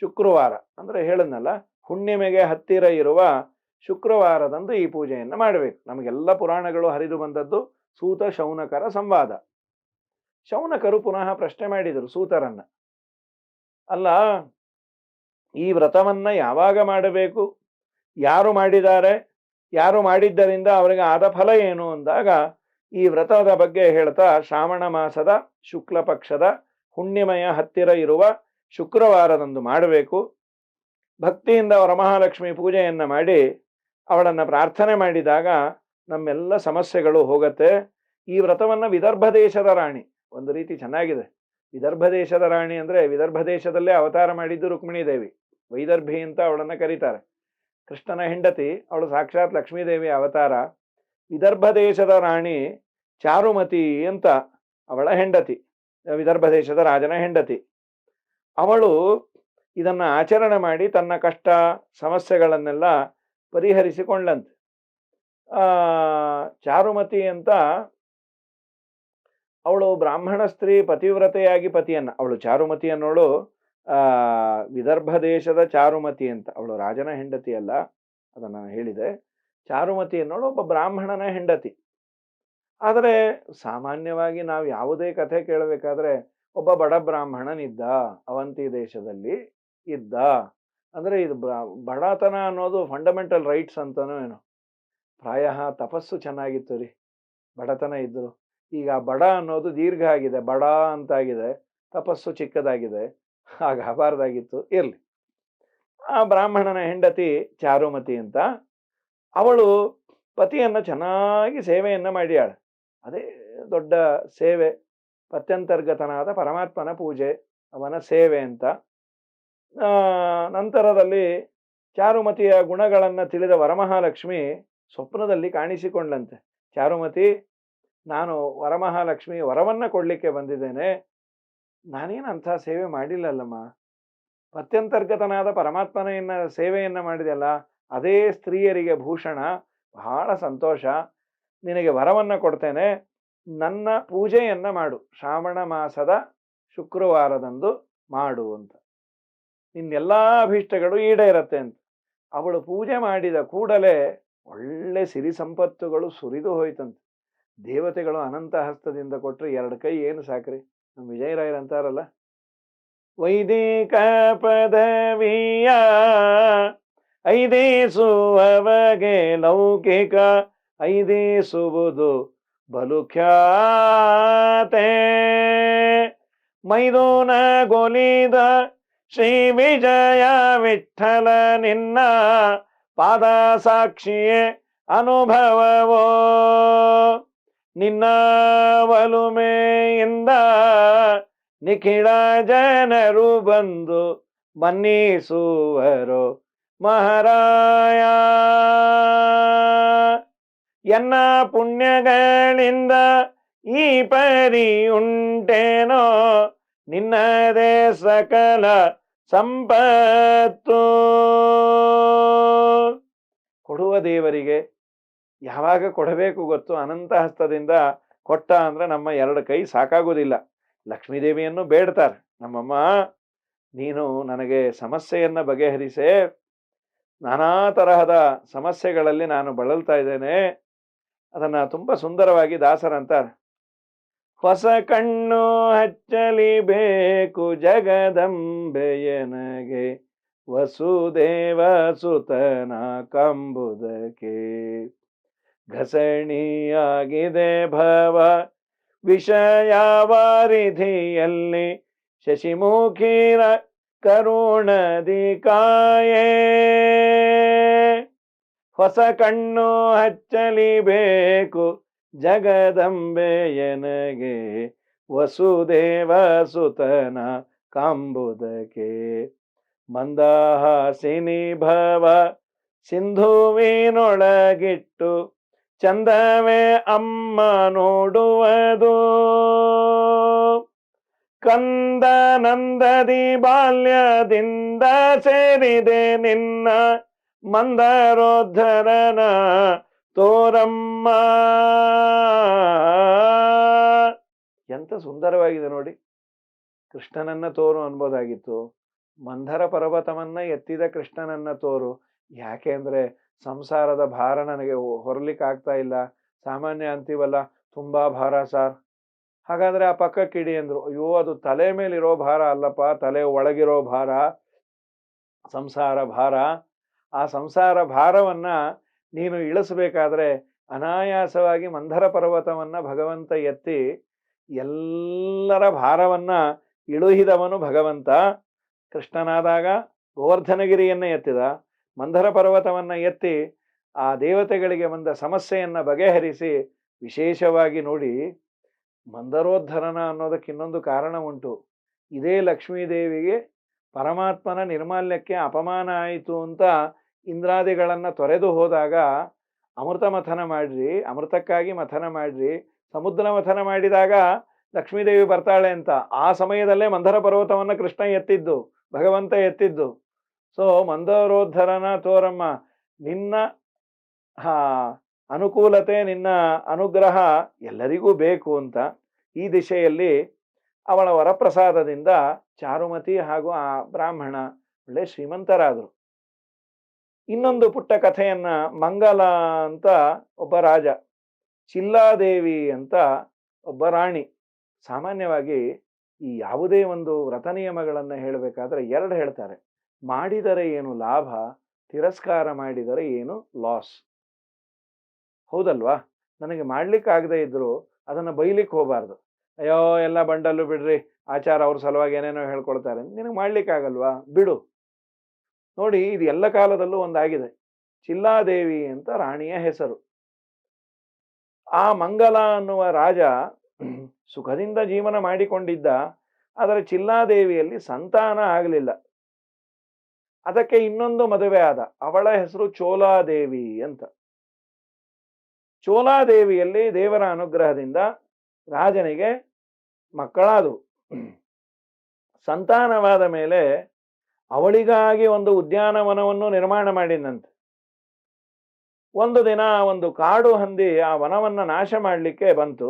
ಶುಕ್ರವಾರ ಅಂದರೆ ಹೇಳಿದ್ನಲ್ಲ, ಹುಣ್ಣಿಮೆಗೆ ಹತ್ತಿರ ಇರುವ ಶುಕ್ರವಾರದಂದು ಈ ಪೂಜೆಯನ್ನು ಮಾಡಬೇಕು. ನಮಗೆಲ್ಲ ಪುರಾಣಗಳು ಹರಿದು ಬಂದದ್ದು ಸೂತ ಶೌನಕರ ಸಂವಾದ. ಶೌನಕರು ಪುನಃ ಪ್ರಶ್ನೆ ಮಾಡಿದರು ಸೂತರನ್ನ, ಅಲ್ಲ, ಈ ವ್ರತವನ್ನ ಯಾವಾಗ ಮಾಡಬೇಕು, ಯಾರು ಮಾಡಿದ್ದಾರೆ, ಯಾರು ಮಾಡಿದ್ದರಿಂದ ಅವರಿಗೆ ಆದ ಫಲ ಏನು ಅಂದಾಗ ಈ ವ್ರತದ ಬಗ್ಗೆ ಹೇಳ್ತಾ, ಶ್ರಾವಣ ಮಾಸದ ಶುಕ್ಲ ಪಕ್ಷದ ಹುಣ್ಣಿಮೆಯ ಹತ್ತಿರ ಇರುವ ಶುಕ್ರವಾರದಂದು ಮಾಡಬೇಕು. ಭಕ್ತಿಯಿಂದ ವರಮಹಾಲಕ್ಷ್ಮಿ ಪೂಜೆಯನ್ನು ಮಾಡಿ ಅವಳನ್ನು ಪ್ರಾರ್ಥನೆ ಮಾಡಿದಾಗ ನಮ್ಮೆಲ್ಲ ಸಮಸ್ಯೆಗಳು ಹೋಗತ್ತೆ. ಈ ವ್ರತವನ್ನು ವಿದರ್ಭ ದೇಶದ ರಾಣಿ, ಒಂದು ರೀತಿ ಚೆನ್ನಾಗಿದೆ. ವಿದರ್ಭ ದೇಶದ ರಾಣಿ ಅಂದರೆ ವಿದರ್ಭ ದೇಶದಲ್ಲೇ ಅವತಾರ ಮಾಡಿದ್ದು ರುಕ್ಮಿಣೀ ದೇವಿ, ವೈದರ್ಭಿ ಅಂತ ಅವಳನ್ನು ಕರೀತಾರೆ. ಕೃಷ್ಣನ ಹೆಂಡತಿ, ಅವಳು ಸಾಕ್ಷಾತ್ ಲಕ್ಷ್ಮೀದೇವಿ ಅವತಾರ. ವಿದರ್ಭ ದೇಶದ ರಾಣಿ ಚಾರುಮತಿ ಅಂತ ಅವಳ ಹೆಂಡತಿ, ವಿದರ್ಭ ದೇಶದ ರಾಜನ ಹೆಂಡತಿ. ಅವಳು ಇದನ್ನು ಆಚರಣೆ ಮಾಡಿ ತನ್ನ ಕಷ್ಟ ಸಮಸ್ಯೆಗಳನ್ನೆಲ್ಲ ಪರಿಹರಿಸಿಕೊಂಡಂತೆ. ಚಾರುಮತಿ ಅಂತ ಅವಳು ಬ್ರಾಹ್ಮಣ ಸ್ತ್ರೀ, ಪತಿವ್ರತೆಯಾಗಿ ಪತಿಯನ್ನ, ಅವಳು ಚಾರುಮತಿ ಅನ್ನೋಳು ವಿದರ್ಭ ದೇಶದ ಚಾರುಮತಿ ಅಂತ, ಅವಳು ರಾಜನ ಹೆಂಡತಿ ಅಲ್ಲ, ಅದನ್ನು ಹೇಳಿದೆ. ಚಾರುಮತಿ ಅನ್ನೋಳು ಒಬ್ಬ ಬ್ರಾಹ್ಮಣನ ಹೆಂಡತಿ. ಆದರೆ ಸಾಮಾನ್ಯವಾಗಿ ನಾವು ಯಾವುದೇ ಕಥೆ ಕೇಳಬೇಕಾದ್ರೆ ಒಬ್ಬ ಬಡ ಬ್ರಾಹ್ಮಣನಿದ್ದ, ಅವಂತಿ ದೇಶದಲ್ಲಿ ಇದ್ದ. ಅಂದರೆ ಇದು ಬಡತನ ಅನ್ನೋದು ಫಂಡಮೆಂಟಲ್ ರೈಟ್ಸ್ ಅಂತನೋ ಏನೋ. ಪ್ರಾಯ ತಪಸ್ಸು ಚೆನ್ನಾಗಿತ್ತು ರೀ, ಬಡತನ ಇದ್ರು. ಈಗ ಬಡ ಅನ್ನೋದು ದೀರ್ಘ ಆಗಿದೆ, ಬಡ ಅಂತಾಗಿದೆ, ತಪಸ್ಸು ಚಿಕ್ಕದಾಗಿದೆ, ಹಾಗಾಗಬಾರ್ದಾಗಿತ್ತು. ಇರಲಿ. ಆ ಬ್ರಾಹ್ಮಣನ ಹೆಂಡತಿ ಚಾರುಮತಿ ಅಂತ, ಅವಳು ಪತಿಯನ್ನು ಚೆನ್ನಾಗಿ ಸೇವೆಯನ್ನು ಮಾಡ್ಯಾಳ. ಅದೇ ದೊಡ್ಡ ಸೇವೆ, ಪತ್ಯಂತರ್ಗತನಾದ ಪರಮಾತ್ಮನ ಪೂಜೆ, ಅವನ ಸೇವೆ ಅಂತ. ನಂತರದಲ್ಲಿ ಚಾರುಮತಿಯ ಗುಣಗಳನ್ನು ತಿಳಿದ ವರಮಹಾಲಕ್ಷ್ಮಿ ಸ್ವಪ್ನದಲ್ಲಿ ಕಾಣಿಸಿಕೊಂಡಂತೆ. ಚಾರುಮತಿ, ನಾನು ವರಮಹಾಲಕ್ಷ್ಮಿ ವರವನ್ನ ಕೊಡ್ಲಿಕ್ಕೆ ಬಂದಿದ್ದೇನೆ, ನಾನೇನು ಅಂಥ ಸೇವೆ ಮಾಡಿಲ್ಲಲ್ಲಮ್ಮ, ಪತ್ಯಂತರ್ಗತನಾದ ಪರಮಾತ್ಮನ ಸೇವೆಯನ್ನು ಮಾಡಿದೆಯಲ್ಲ, ಅದೇ ಸ್ತ್ರೀಯರಿಗೆ ಭೂಷಣ, ಬಹಳ ಸಂತೋಷ, ನಿನಗೆ ವರವನ್ನ ಕೊಡ್ತೇನೆ, ನನ್ನ ಪೂಜೆಯನ್ನ ಮಾಡು, ಶ್ರಾವಣ ಮಾಸದ ಶುಕ್ರವಾರದಂದು ಮಾಡು ಅಂತ, ನಿನ್ನೆಲ್ಲ ಅಭೀಷ್ಟಗಳು ಈಡೇರತ್ತೆ ಅಂತ. ಅವಳು ಪೂಜೆ ಮಾಡಿದ ಕೂಡಲೇ ಒಳ್ಳೆ ಸಿರಿ ಸಂಪತ್ತುಗಳು ಸುರಿದು ಹೋಯ್ತಂತೆ. ದೇವತೆಗಳು ಅನಂತ ಹಸ್ತದಿಂದ ಕೊಟ್ಟರೆ 2 ಕೈ ಏನು ಸಾಕ್ರಿ. ನಮ್ಮ ವಿಜಯರಾಯರಂತಾರಲ್ಲ, ವೈದಿಕ ಪದವಿಯ ಐದೇಸುವವಗೆ ಲೌಕಿಕ ಐದಿಸುವುದು ಬಲು ಖ್ಯಾತೆ. ಮೈದುನಗೊಲಿದ ಶ್ರೀ ವಿಜಯ ವಿಠಲ ನಿನ್ನ ಪಾದ ಸಾಕ್ಷಿಯೇ ಅನುಭವವೋ. ನಿನ್ನ ಒಲುಮೆಯಿಂದ ನಿಖಿಳ ಜನರು ಬಂದು ಮನ್ನಿಸುವರು ಮಹಾರಾಯ. ಎನ್ನ ಪುಣ್ಯಗಳಿಂದ ಈ ಪರಿ ಉಂಟೇನೋ ನಿನ್ನದೇ ಸಕಲ ಸಂಪತ್ತು. ಕೊಡುವ ದೇವರಿಗೆ ಯಾವಾಗ ಕೊಡಬೇಕು ಗೊತ್ತು. ಅನಂತ ಹಸ್ತದಿಂದ ಕೊಟ್ಟ ಅಂದ್ರೆ ನಮ್ಮ ಎರಡು ಕೈ ಸಾಕಾಗೋದಿಲ್ಲ. ಲಕ್ಷ್ಮೀದೇವಿಯನ್ನು ಬೇಡ್ತಾರೆ, ನಮ್ಮಮ್ಮ ನೀನು ನನಗೆ ಸಮಸ್ಯೆಯನ್ನ ಬಗೆಹರಿಸೆ, ನಾನಾ ತರಹದ ಸಮಸ್ಯೆಗಳಲ್ಲಿ ನಾನು ಬಳಲ್ತಾ ಇದ್ದೇನೆ. ಅದನ್ನ ತುಂಬಾ ಸುಂದರವಾಗಿ ದಾಸರಂತಾರೆ. ಹೊಸ ಕಣ್ಣು ಹಚ್ಚಲಿ ಬೇಕು ಜಗದಂಬೆಯನಗೆ, ವಸುದೇವ ಸುತನ ಕಂಬುದಕ್ಕೆ. ಘಸಣಿಯಾಗಿದೆ ಭವ ವಿಷಯ ವಾರಿಧಿಯಲ್ಲಿ, ಶಶಿಮುಖಿರ ಕರುಣದಿ ಕಾಯೇ. ಹೊಸ ಕಣ್ಣು ಹಚ್ಚಲಿ ಬೇಕು ಜಗದಂಬೆಯನಗೆ, ವಸುದೇವ ಸುತನ ಕಾಂಬುದಕ್ಕೆ. ಮಂದಹಾಸಿನಿ ಭವ ಸಿಂಧುವಿನೊಳಗಿಟ್ಟು, ಚಂದವೇ ಅಮ್ಮ ನೋಡುವುದು. ಕಂದನಂದದಿ ಬಾಲ್ಯದಿಂದ ಸೇರಿದೆ ನಿನ್ನ ಮಂದರೋದ್ಧರನ ತೋರಮ್ಮ. ಎಂತ ಸುಂದರವಾಗಿದೆ ನೋಡಿ. ಕೃಷ್ಣನನ್ನ ತೋರು ಅನ್ಬೋದಾಗಿತ್ತು. ಮಂದರ ಪರ್ವತವನ್ನ ಎತ್ತಿದ ಕೃಷ್ಣನನ್ನ ತೋರು. ಯಾಕೆ ಅಂದ್ರೆ ಸಂಸಾರದ ಭಾರ ನನಗೆ ಹೊರಲಿಕ್ಕೆ ಆಗ್ತಾ ಇಲ್ಲ. ಸಾಮಾನ್ಯ ಅಂತೀವಲ್ಲ, ತುಂಬಾ ಭಾರ ಸಾರ್. ಹಾಗಾದ್ರೆ ಆ ಪಕ್ಕಕ್ಕಿಡಿ ಅಂದ್ರು. ಅಯ್ಯೋ, ಅದು ತಲೆ ಮೇಲಿರೋ ಭಾರ ಅಲ್ಲಪ್ಪ, ತಲೆ ಒಳಗಿರೋ ಭಾರ, ಸಂಸಾರ ಭಾರ. ಆ ಸಂಸಾರ ಭಾರವನ್ನ ನೀನು ಇಳಿಸಬೇಕಾದ್ರೆ ಅನಾಯಾಸವಾಗಿ ಮಂದರ ಪರ್ವತವನ್ನ ಭಗವಂತ ಎತ್ತಿ ಎಲ್ಲರ ಭಾರವನ್ನ ಇಳುಹಿದವನು ಭಗವಂತ. ಕೃಷ್ಣನಾದಾಗ ಗೋವರ್ಧನಗಿರಿಯನ್ನ ಎತ್ತಿದ, ಮಂದರ ಪರ್ವತವನ್ನ ಎತ್ತಿ ಆ ದೇವತೆಗಳಿಗೆ ಬಂದ ಸಮಸ್ಯೆಯನ್ನ ಬಗೆಹರಿಸಿ. ವಿಶೇಷವಾಗಿ ನೋಡಿ, ಮಂದರೋದ್ಧರನ ಅನ್ನೋದಕ್ಕೆ ಇನ್ನೊಂದು ಕಾರಣ ಉಂಟು. ಇದೇ ಲಕ್ಷ್ಮೀದೇವಿಗೆ ಪರಮಾತ್ಮನ ನಿರ್ಮಾಲ್ಯಕ್ಕೆ ಅಪಮಾನ ಆಯಿತು ಅಂತ ಇಂದ್ರಾದಿಗಳನ್ನ ತೊರೆದು ಹೋದಾಗ ಅಮೃತ ಮಥನ ಮಾಡ್ರಿ, ಅಮೃತಕ್ಕಾಗಿ ಮಥನ ಮಾಡ್ರಿ, ಸಮುದ್ರ ಮಥನ ಮಾಡಿದಾಗ ಲಕ್ಷ್ಮೀದೇವಿ ಬರ್ತಾಳೆ ಅಂತ ಆ ಸಮಯದಲ್ಲೇ ಮಂದರ ಪರ್ವತವನ್ನ ಕೃಷ್ಣ ಎತ್ತಿದ್ದು, ಭಗವಂತ ಎತ್ತಿದ್ದು. ಸೊ ಮಂದರೋದ್ಧರನ ತೋರಮ್ಮ, ನಿನ್ನ ಅನುಕೂಲತೆ, ನಿನ್ನ ಅನುಗ್ರಹ ಎಲ್ಲರಿಗೂ ಬೇಕು ಅಂತ ಈ ದಿಶೆಯಲ್ಲಿ ಅವಳ ವರಪ್ರಸಾದದಿಂದ ಚಾರುಮತಿ ಹಾಗೂ ಆ ಬ್ರಾಹ್ಮಣ ಒಳ್ಳೆ ಶ್ರೀಮಂತರಾದರು. ಇನ್ನೊಂದು ಪುಟ್ಟ ಕಥೆಯನ್ನ, ಮಂಗಲ ಅಂತ ಒಬ್ಬ ರಾಜ, ಚಿಲ್ಲಾದೇವಿ ಅಂತ ಒಬ್ಬ ರಾಣಿ. ಸಾಮಾನ್ಯವಾಗಿ ಈ ಯಾವುದೇ ಒಂದು ವ್ರತ ನಿಯಮಗಳನ್ನ ಹೇಳಬೇಕಾದ್ರೆ ಎರಡು ಹೇಳ್ತಾರೆ. ಮಾಡಿದರೆ ಏನು ಲಾಭ, ತಿರಸ್ಕಾರ ಮಾಡಿದರೆ ಏನು ಲಾಸ್. ಹೌದಲ್ವಾ? ನನಗೆ ಮಾಡ್ಲಿಕ್ಕಾಗದೇ ಇದ್ರು ಅದನ್ನ ಬೈಲಿಕ್ಕೆ ಹೋಗಬಾರ್ದು. ಅಯ್ಯೋ ಎಲ್ಲ ಬಂಡಲ್ಲು ಬಿಡ್ರಿ, ಆಚಾರ ಅವ್ರ ಸಲುವಾಗಿ ಏನೇನೋ ಹೇಳ್ಕೊಳ್ತಾರೆ, ನಿನಗೆ ಮಾಡ್ಲಿಕ್ಕಾಗಲ್ವಾ, ಬಿಡು. ನೋಡಿ, ಇದು ಎಲ್ಲ ಕಾಲದಲ್ಲೂ ಒಂದಾಗಿದೆ. ಚಿಲ್ಲಾದೇವಿ ಅಂತ ರಾಣಿಯ ಹೆಸರು. ಆ ಮಂಗಲ ಅನ್ನುವ ರಾಜ ಸುಖದಿಂದ ಜೀವನ ಮಾಡಿಕೊಂಡಿದ್ದ. ಆದರೆ ಚಿಲ್ಲಾದೇವಿಯಲ್ಲಿ ಸಂತಾನ ಆಗಲಿಲ್ಲ. ಅದಕ್ಕೆ ಇನ್ನೊಂದು ಮದುವೆ ಆದ. ಅವಳ ಹೆಸರು ಚೋಲಾದೇವಿ ಅಂತ. ಚೋಲಾದೇವಿಯಲ್ಲಿ ದೇವರ ಅನುಗ್ರಹದಿಂದ ರಾಜನಿಗೆ ಮಕ್ಕಳಾದವು. ಸಂತಾನವಾದ ಮೇಲೆ ಅವಳಿಗಾಗಿ ಒಂದು ಉದ್ಯಾನವನವನ್ನು ನಿರ್ಮಾಣ ಮಾಡಿದಂತೆ. ಒಂದು ದಿನ ಒಂದು ಕಾಡು ಹಂದಿ ಆ ವನವನ್ನ ನಾಶ ಮಾಡಲಿಕ್ಕೆ ಬಂತು.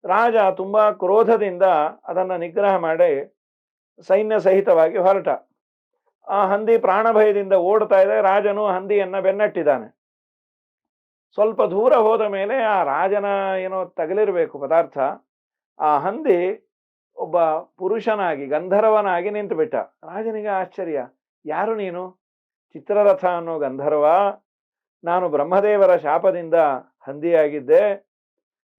ರಾಜ ತುಂಬಾ ಕ್ರೋಧದಿಂದ ಅದನ್ನ ನಿಗ್ರಹ ಮಾಡಿ ಸೈನ್ಯ ಸಹಿತವಾಗಿ ಹೊರಟ. ಆ ಹಂದಿ ಪ್ರಾಣ ಭಯದಿಂದ ಓಡ್ತಾ ಇದೆ. ರಾಜನು ಹಂದಿಯನ್ನ ಬೆನ್ನಟ್ಟಿದ್ದಾನೆ. ಸ್ವಲ್ಪ ದೂರ ಹೋದ ಮೇಲೆ ಆ ರಾಜನ ಏನೋ ತಗಲಿರ್ಬೇಕು ಪದಾರ್ಥ. ಆ ಹಂದಿ ಒಬ್ಬ ಪುರುಷನಾಗಿ, ಗಂಧರ್ವನಾಗಿ ನಿಂತು ಬಿಟ್ಟ. ರಾಜನಿಗೆ ಆಶ್ಚರ್ಯ, ಯಾರು ನೀನು? ಚಿತ್ರರಥ ಅನ್ನೋ ಗಂಧರ್ವ. ನಾನು ಬ್ರಹ್ಮದೇವರ ಶಾಪದಿಂದ ಹಂದಿಯಾಗಿದ್ದೆ,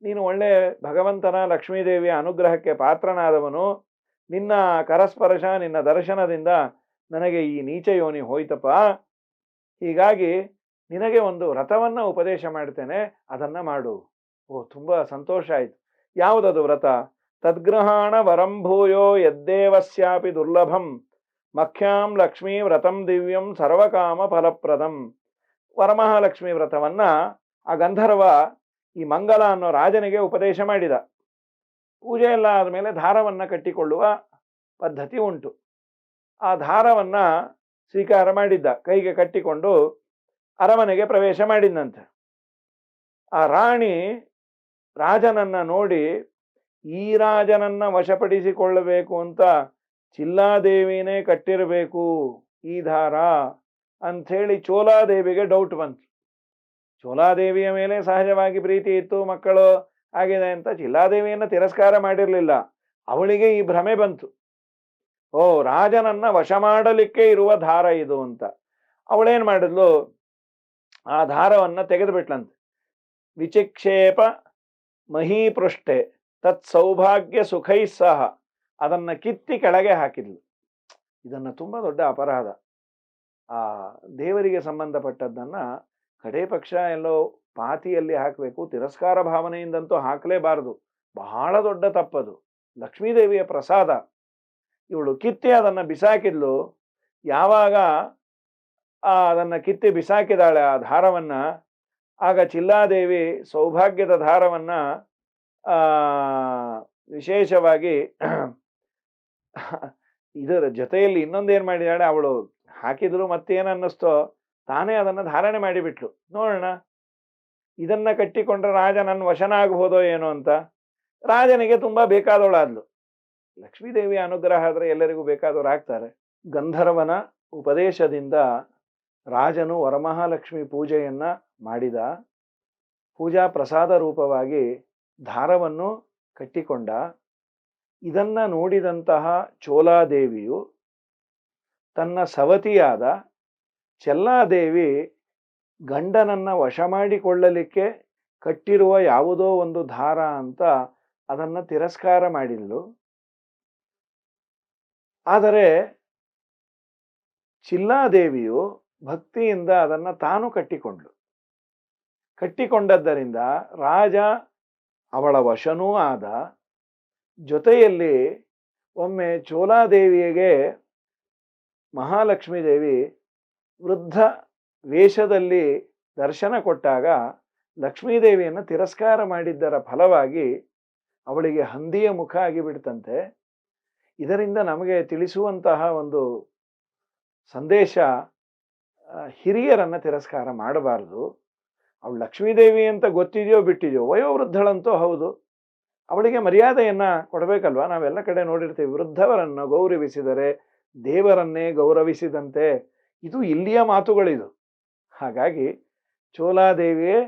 ನೀನು ಒಳ್ಳೆ ಭಗವಂತನ ಲಕ್ಷ್ಮೀದೇವಿಯ ಅನುಗ್ರಹಕ್ಕೆ ಪಾತ್ರನಾದವನು, ನಿನ್ನ ಕರಸ್ಪರ್ಶ ನಿನ್ನ ದರ್ಶನದಿಂದ ನನಗೆ ಈ ನೀಚ ಯೋನಿ ಹೋಯ್ತಪ್ಪ. ಹೀಗಾಗಿ ನಿನಗೆ ಒಂದು ವ್ರತವನ್ನ ಉಪದೇಶ ಮಾಡ್ತೇನೆ, ಅದನ್ನ ಮಾಡು. ಓ, ತುಂಬಾ ಸಂತೋಷ ಆಯ್ತು. ಯಾವುದದು ವ್ರತ? ತದ್ಗ್ರಹಾಣ ವರಂ ಭೂಯೋ ಯದ್ದೇವಸ್ಯಾಪಿ ದುರ್ಲಭಂ ಮಖ್ಯಾಂ ಲಕ್ಷ್ಮೀ ವ್ರತಂ ದಿವ್ಯಂ ಸರ್ವಕಾಮ ಫಲಪ್ರದಂ. ವರಮಹಾಲಕ್ಷ್ಮಿ ವ್ರತವನ್ನ ಆ ಗಂಧರ್ವ ಈ ಮಂಗಲ ಅನ್ನೋ ರಾಜನಿಗೆ ಉಪದೇಶ ಮಾಡಿದ. ಪೂಜೆ ಎಲ್ಲ ಆದಮೇಲೆ ದಾರವನ್ನ ಕಟ್ಟಿಕೊಳ್ಳುವ ಪದ್ಧತಿ ಉಂಟು. ಆ ದಾರವನ್ನ ಸ್ವೀಕಾರ ಮಾಡಿದ್ದ, ಕೈಗೆ ಕಟ್ಟಿಕೊಂಡು ಅರಮನೆಗೆ ಪ್ರವೇಶ ಮಾಡಿದ್ದಂತೆ. ಆ ರಾಣಿ ರಾಜನನ್ನ ನೋಡಿ, ಈ ರಾಜನನ್ನ ವಶಪಡಿಸಿಕೊಳ್ಳಬೇಕು ಅಂತ ಚಿಲ್ಲಾದೇವಿನೇ ಕಟ್ಟಿರಬೇಕು ಈ ದಾರ ಅಂಥೇಳಿ ಚೋಲಾದೇವಿಗೆ ಡೌಟ್ ಬಂತು. ಚೋಲಾದೇವಿಯ ಮೇಲೆ ಸಹಜವಾಗಿ ಪ್ರೀತಿ ಇತ್ತು, ಮಕ್ಕಳು ಆಗಿದೆ ಅಂತ ಚಿಲ್ಲಾದೇವಿಯನ್ನ ತಿರಸ್ಕಾರ ಮಾಡಿರಲಿಲ್ಲ. ಅವಳಿಗೆ ಈ ಭ್ರಮೆ ಬಂತು, ಓ, ರಾಜನನ್ನ ವಶ ಮಾಡಲಿಕ್ಕೆ ಇರುವ ದಾರ ಇದು ಅಂತ. ಅವಳೇನ್ ಮಾಡಿದ್ಲು, ಆ ದಾರವನ್ನ ತೆಗೆದು ಬಿಟ್ಲಂತೆ. ವಿಚಿಕ್ಷೇಪ ಮಹೀಪೃಷ್ಠೆ ತತ್ ಸೌಭಾಗ್ಯ ಸುಖೈ ಸಹ, ಅದನ್ನ ಕಿತ್ತಿ ಕೆಳಗೆ ಹಾಕಿದ್ಲು. ಇದನ್ನ ತುಂಬಾ ದೊಡ್ಡ ಅಪರಾಧ. ಆ ದೇವರಿಗೆ ಸಂಬಂಧಪಟ್ಟದ್ದನ್ನ ಕಡೆ ಪಕ್ಷ ಎಲ್ಲೋ ಪಾತಿಯಲ್ಲಿ ಹಾಕಬೇಕು, ತಿರಸ್ಕಾರ ಭಾವನೆಯಿಂದಂತೂ ಹಾಕಲೇಬಾರದು. ಬಹಳ ದೊಡ್ಡ ತಪ್ಪದು, ಲಕ್ಷ್ಮೀದೇವಿಯ ಪ್ರಸಾದ. ಇವಳು ಕಿತ್ತಿ ಅದನ್ನ ಬಿಸಾಕಿದ್ಲು. ಯಾವಾಗ ಅದನ್ನ ಕಿತ್ತಿ ಬಿಸಾಕಿದಾಳೆ ಆ ದಾರವನ್ನ, ಆಗ ಚಿಲ್ಲಾದೇವಿ ಸೌಭಾಗ್ಯದ ದಾರವನ್ನ ವಿಶೇಷವಾಗಿ ಇದರ ಜೊತೆಯಲ್ಲಿ ಇನ್ನೊಂದೇನ್ ಮಾಡಿದಾಳೆ, ಅವಳು ಹಾಕಿದ್ರು ಮತ್ತೇನ್ ಅನ್ನಿಸ್ತೋ ತಾನೇ ಅದನ್ನ ಧಾರಣೆ ಮಾಡಿಬಿಟ್ಲು. ನೋಡೋಣ, ಇದನ್ನ ಕಟ್ಟಿಕೊಂಡ್ರೆ ರಾಜ ನನ್ನ ವಶನ ಆಗಬಹುದೋ ಏನೋ ಅಂತ. ರಾಜನಿಗೆ ತುಂಬಾ ಬೇಕಾದವಳಾದ್ಲು. ಲಕ್ಷ್ಮೀದೇವಿಯ ಅನುಗ್ರಹ ಆದ್ರೆ ಎಲ್ಲರಿಗೂ ಬೇಕಾದವರು ಆಗ್ತಾರೆ. ಗಂಧರ್ವನ ಉಪದೇಶದಿಂದ ರಾಜನು ವರಮಹಾಲಕ್ಷ್ಮಿ ಪೂಜೆಯನ್ನ ಮಾಡಿದ. ಪೂಜಾ ಪ್ರಸಾದ ರೂಪವಾಗಿ ದಾರವನ್ನು ಕಟ್ಟಿಕೊಂಡ. ಇದನ್ನ ನೋಡಿದಂತಹ ಚೋಲಾದೇವಿಯು ತನ್ನ ಸವತಿಯಾದ ಚೆಲ್ಲಾದೇವಿ ಗಂಡನನ್ನ ವಶ ಮಾಡಿಕೊಳ್ಳಲಿಕ್ಕೆ ಕಟ್ಟಿರುವ ಯಾವುದೋ ಒಂದು ದಾರ ಅಂತ ಅದನ್ನ ತಿರಸ್ಕಾರ ಮಾಡಿದ್ಲು. ಆದರೆ ಚಿಲ್ಲಾದೇವಿಯು ಭಕ್ತಿಯಿಂದ ಅದನ್ನ ತಾನು ಕಟ್ಟಿಕೊಂಡ್ಳು. ಕಟ್ಟಿಕೊಂಡದ್ದರಿಂದ ರಾಜ ಅವಳ ವಶನೂ ಆದ. ಜೊತೆಯಲ್ಲಿ ಒಮ್ಮೆ ಚೋಲಾದೇವಿಗೆ ಮಹಾಲಕ್ಷ್ಮೀ ದೇವಿ ವೃದ್ಧ ವೇಷದಲ್ಲಿ ದರ್ಶನ ಕೊಟ್ಟಾಗ ಲಕ್ಷ್ಮೀದೇವಿಯನ್ನು ತಿರಸ್ಕಾರ ಮಾಡಿದ್ದರ ಫಲವಾಗಿ ಅವಳಿಗೆ ಹಂದಿಯ ಮುಖ ಆಗಿಬಿಡ್ತಂತೆ. ಇದರಿಂದ ನಮಗೆ ತಿಳಿಸುವಂತಹ ಒಂದು ಸಂದೇಶ, ಹಿರಿಯರನ್ನ ತಿರಸ್ಕಾರ ಮಾಡಬಾರದು. ಅವಳು ಲಕ್ಷ್ಮೀದೇವಿ ಅಂತ ಗೊತ್ತಿದೆಯೋ ಬಿಟ್ಟಿದೆಯೋ, ವಯೋವೃದ್ಧಳಂತೂ ಹೌದು, ಅವಳಿಗೆ ಮರ್ಯಾದೆಯನ್ನ ಕೊಡಬೇಕಲ್ವಾ. ನಾವೆಲ್ಲ ಕಡೆ ನೋಡಿರ್ತೀವಿ, ವೃದ್ಧವರನ್ನು ಗೌರವಿಸಿದರೆ ದೇವರನ್ನೇ ಗೌರವಿಸಿದಂತೆ. ಇದು ಇಲ್ಲಿಯ ಮಾತುಗಳಿದು. ಹಾಗಾಗಿ ಚೋಲಾದೇವಿಯೇ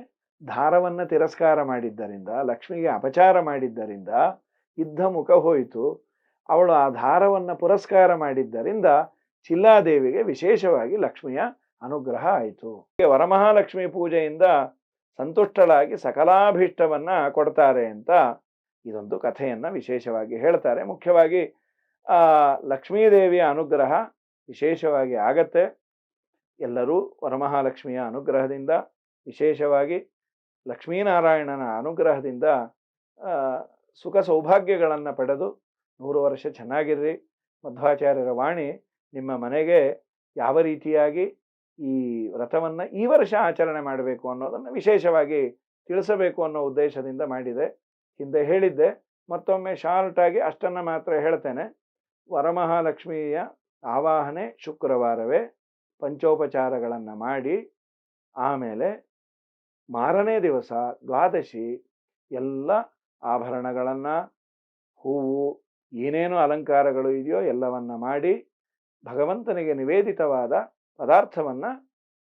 ದಾರವನ್ನ ತಿರಸ್ಕಾರ ಮಾಡಿದ್ದರಿಂದ, ಲಕ್ಷ್ಮಿಗೆ ಅಪಚಾರ ಮಾಡಿದ್ದರಿಂದ ಇದ್ದ ಮುಖ ಹೋಯಿತು. ಅವಳು ಆ ದಾರವನ್ನ ಪುರಸ್ಕಾರ ಮಾಡಿದ್ದರಿಂದ ಚಿಲ್ಲಾದೇವಿಗೆ ವಿಶೇಷವಾಗಿ ಲಕ್ಷ್ಮಿಯ ಅನುಗ್ರಹ ಆಯಿತು. ವರಮಹಾಲಕ್ಷ್ಮಿ ಪೂಜೆಯಿಂದ ಸಂತುಷ್ಟಳಾಗಿ ಸಕಲಾಭೀಷ್ಟವನ್ನ ಕೊಡ್ತಾರೆ ಅಂತ ಇದೊಂದು ಕಥೆಯನ್ನ ವಿಶೇಷವಾಗಿ ಹೇಳ್ತಾರೆ. ಮುಖ್ಯವಾಗಿ ಲಕ್ಷ್ಮೀದೇವಿಯ ಅನುಗ್ರಹ ವಿಶೇಷವಾಗಿ ಆಗತ್ತೆ. ಎಲ್ಲರೂ ವರಮಹಾಲಕ್ಷ್ಮಿಯ ಅನುಗ್ರಹದಿಂದ, ವಿಶೇಷವಾಗಿ ಲಕ್ಷ್ಮೀನಾರಾಯಣನ ಅನುಗ್ರಹದಿಂದ ಸುಖ ಸೌಭಾಗ್ಯಗಳನ್ನು ಪಡೆದು 100 ವರ್ಷ ಚೆನ್ನಾಗಿರ್ರಿ. ಮಧ್ವಾಚಾರ್ಯರ ವಾಣಿ ನಿಮ್ಮ ಮನೆಗೆ ಯಾವ ರೀತಿಯಾಗಿ ಈ ವ್ರತವನ್ನ ಈ ವರ್ಷ ಆಚರಣೆ ಮಾಡಬೇಕು ಅನ್ನೋದನ್ನು ವಿಶೇಷವಾಗಿ ತಿಳಿಸಬೇಕು ಅನ್ನೋ ಉದ್ದೇಶದಿಂದ ಮಾಡಿದೆ. ಹಿಂದೆ ಹೇಳಿದ್ದೆ, ಮತ್ತೊಮ್ಮೆ ಶಾರ್ಟ್ ಆಗಿ ಅಷ್ಟನ್ನ ಮಾತ್ರ ಹೇಳ್ತೇನೆ. ವರಮಹಾಲಕ್ಷ್ಮಿಯ ಆವಾಹನೆ ಶುಕ್ರವಾರವೇ ಪಂಚೋಪಚಾರಗಳನ್ನು ಮಾಡಿ, ಆಮೇಲೆ ಮಾರನೇ ದಿವಸ ದ್ವಾದಶಿ ಎಲ್ಲ ಆಭರಣಗಳನ್ನು, ಹೂವು, ಏನೇನು ಅಲಂಕಾರಗಳು ಇದೆಯೋ ಎಲ್ಲವನ್ನ ಮಾಡಿ ಭಗವಂತನಿಗೆ ನಿವೇದಿತವಾದ ಪದಾರ್ಥವನ್ನು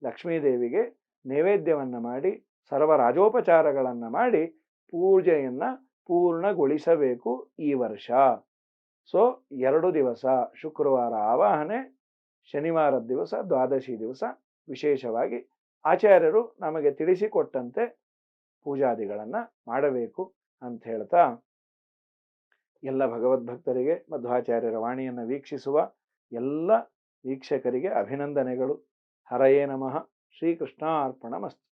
ಲಕ್ಷ್ಮೀದೇವಿಗೆ ನೈವೇದ್ಯವನ್ನು ಮಾಡಿ ಸರ್ವರಾಜೋಪಚಾರಗಳನ್ನು ಮಾಡಿ ಪೂಜೆಯನ್ನು ಪೂರ್ಣಗೊಳಿಸಬೇಕು ಈ ವರ್ಷ. ಸೊ 2 ದಿವಸ, ಶುಕ್ರವಾರ ಆವಾಹನೆ, ಶನಿವಾರದ ದಿವಸ ದ್ವಾದಶಿ ದಿವಸ ವಿಶೇಷವಾಗಿ ಆಚಾರ್ಯರು ನಮಗೆ ತಿಳಿಸಿಕೊಟ್ಟಂತೆ ಪೂಜಾದಿಗಳನ್ನು ಮಾಡಬೇಕು ಅಂತ ಹೇಳ್ತಾ ಎಲ್ಲ ಭಗವದ್ಭಕ್ತರಿಗೆ ಮಧ್ವಾಚಾರ್ಯರ ವಾಣಿಯನ್ನು ವೀಕ್ಷಿಸುವ ಎಲ್ಲ ವೀಕ್ಷಕರಿಗೆ ಅಭಿನಂದನೆಗಳು. ಹರಯೇ ನಮಃ. ಶ್ರೀಕೃಷ್ಣಾರ್ಪಣಮಸ್ತು.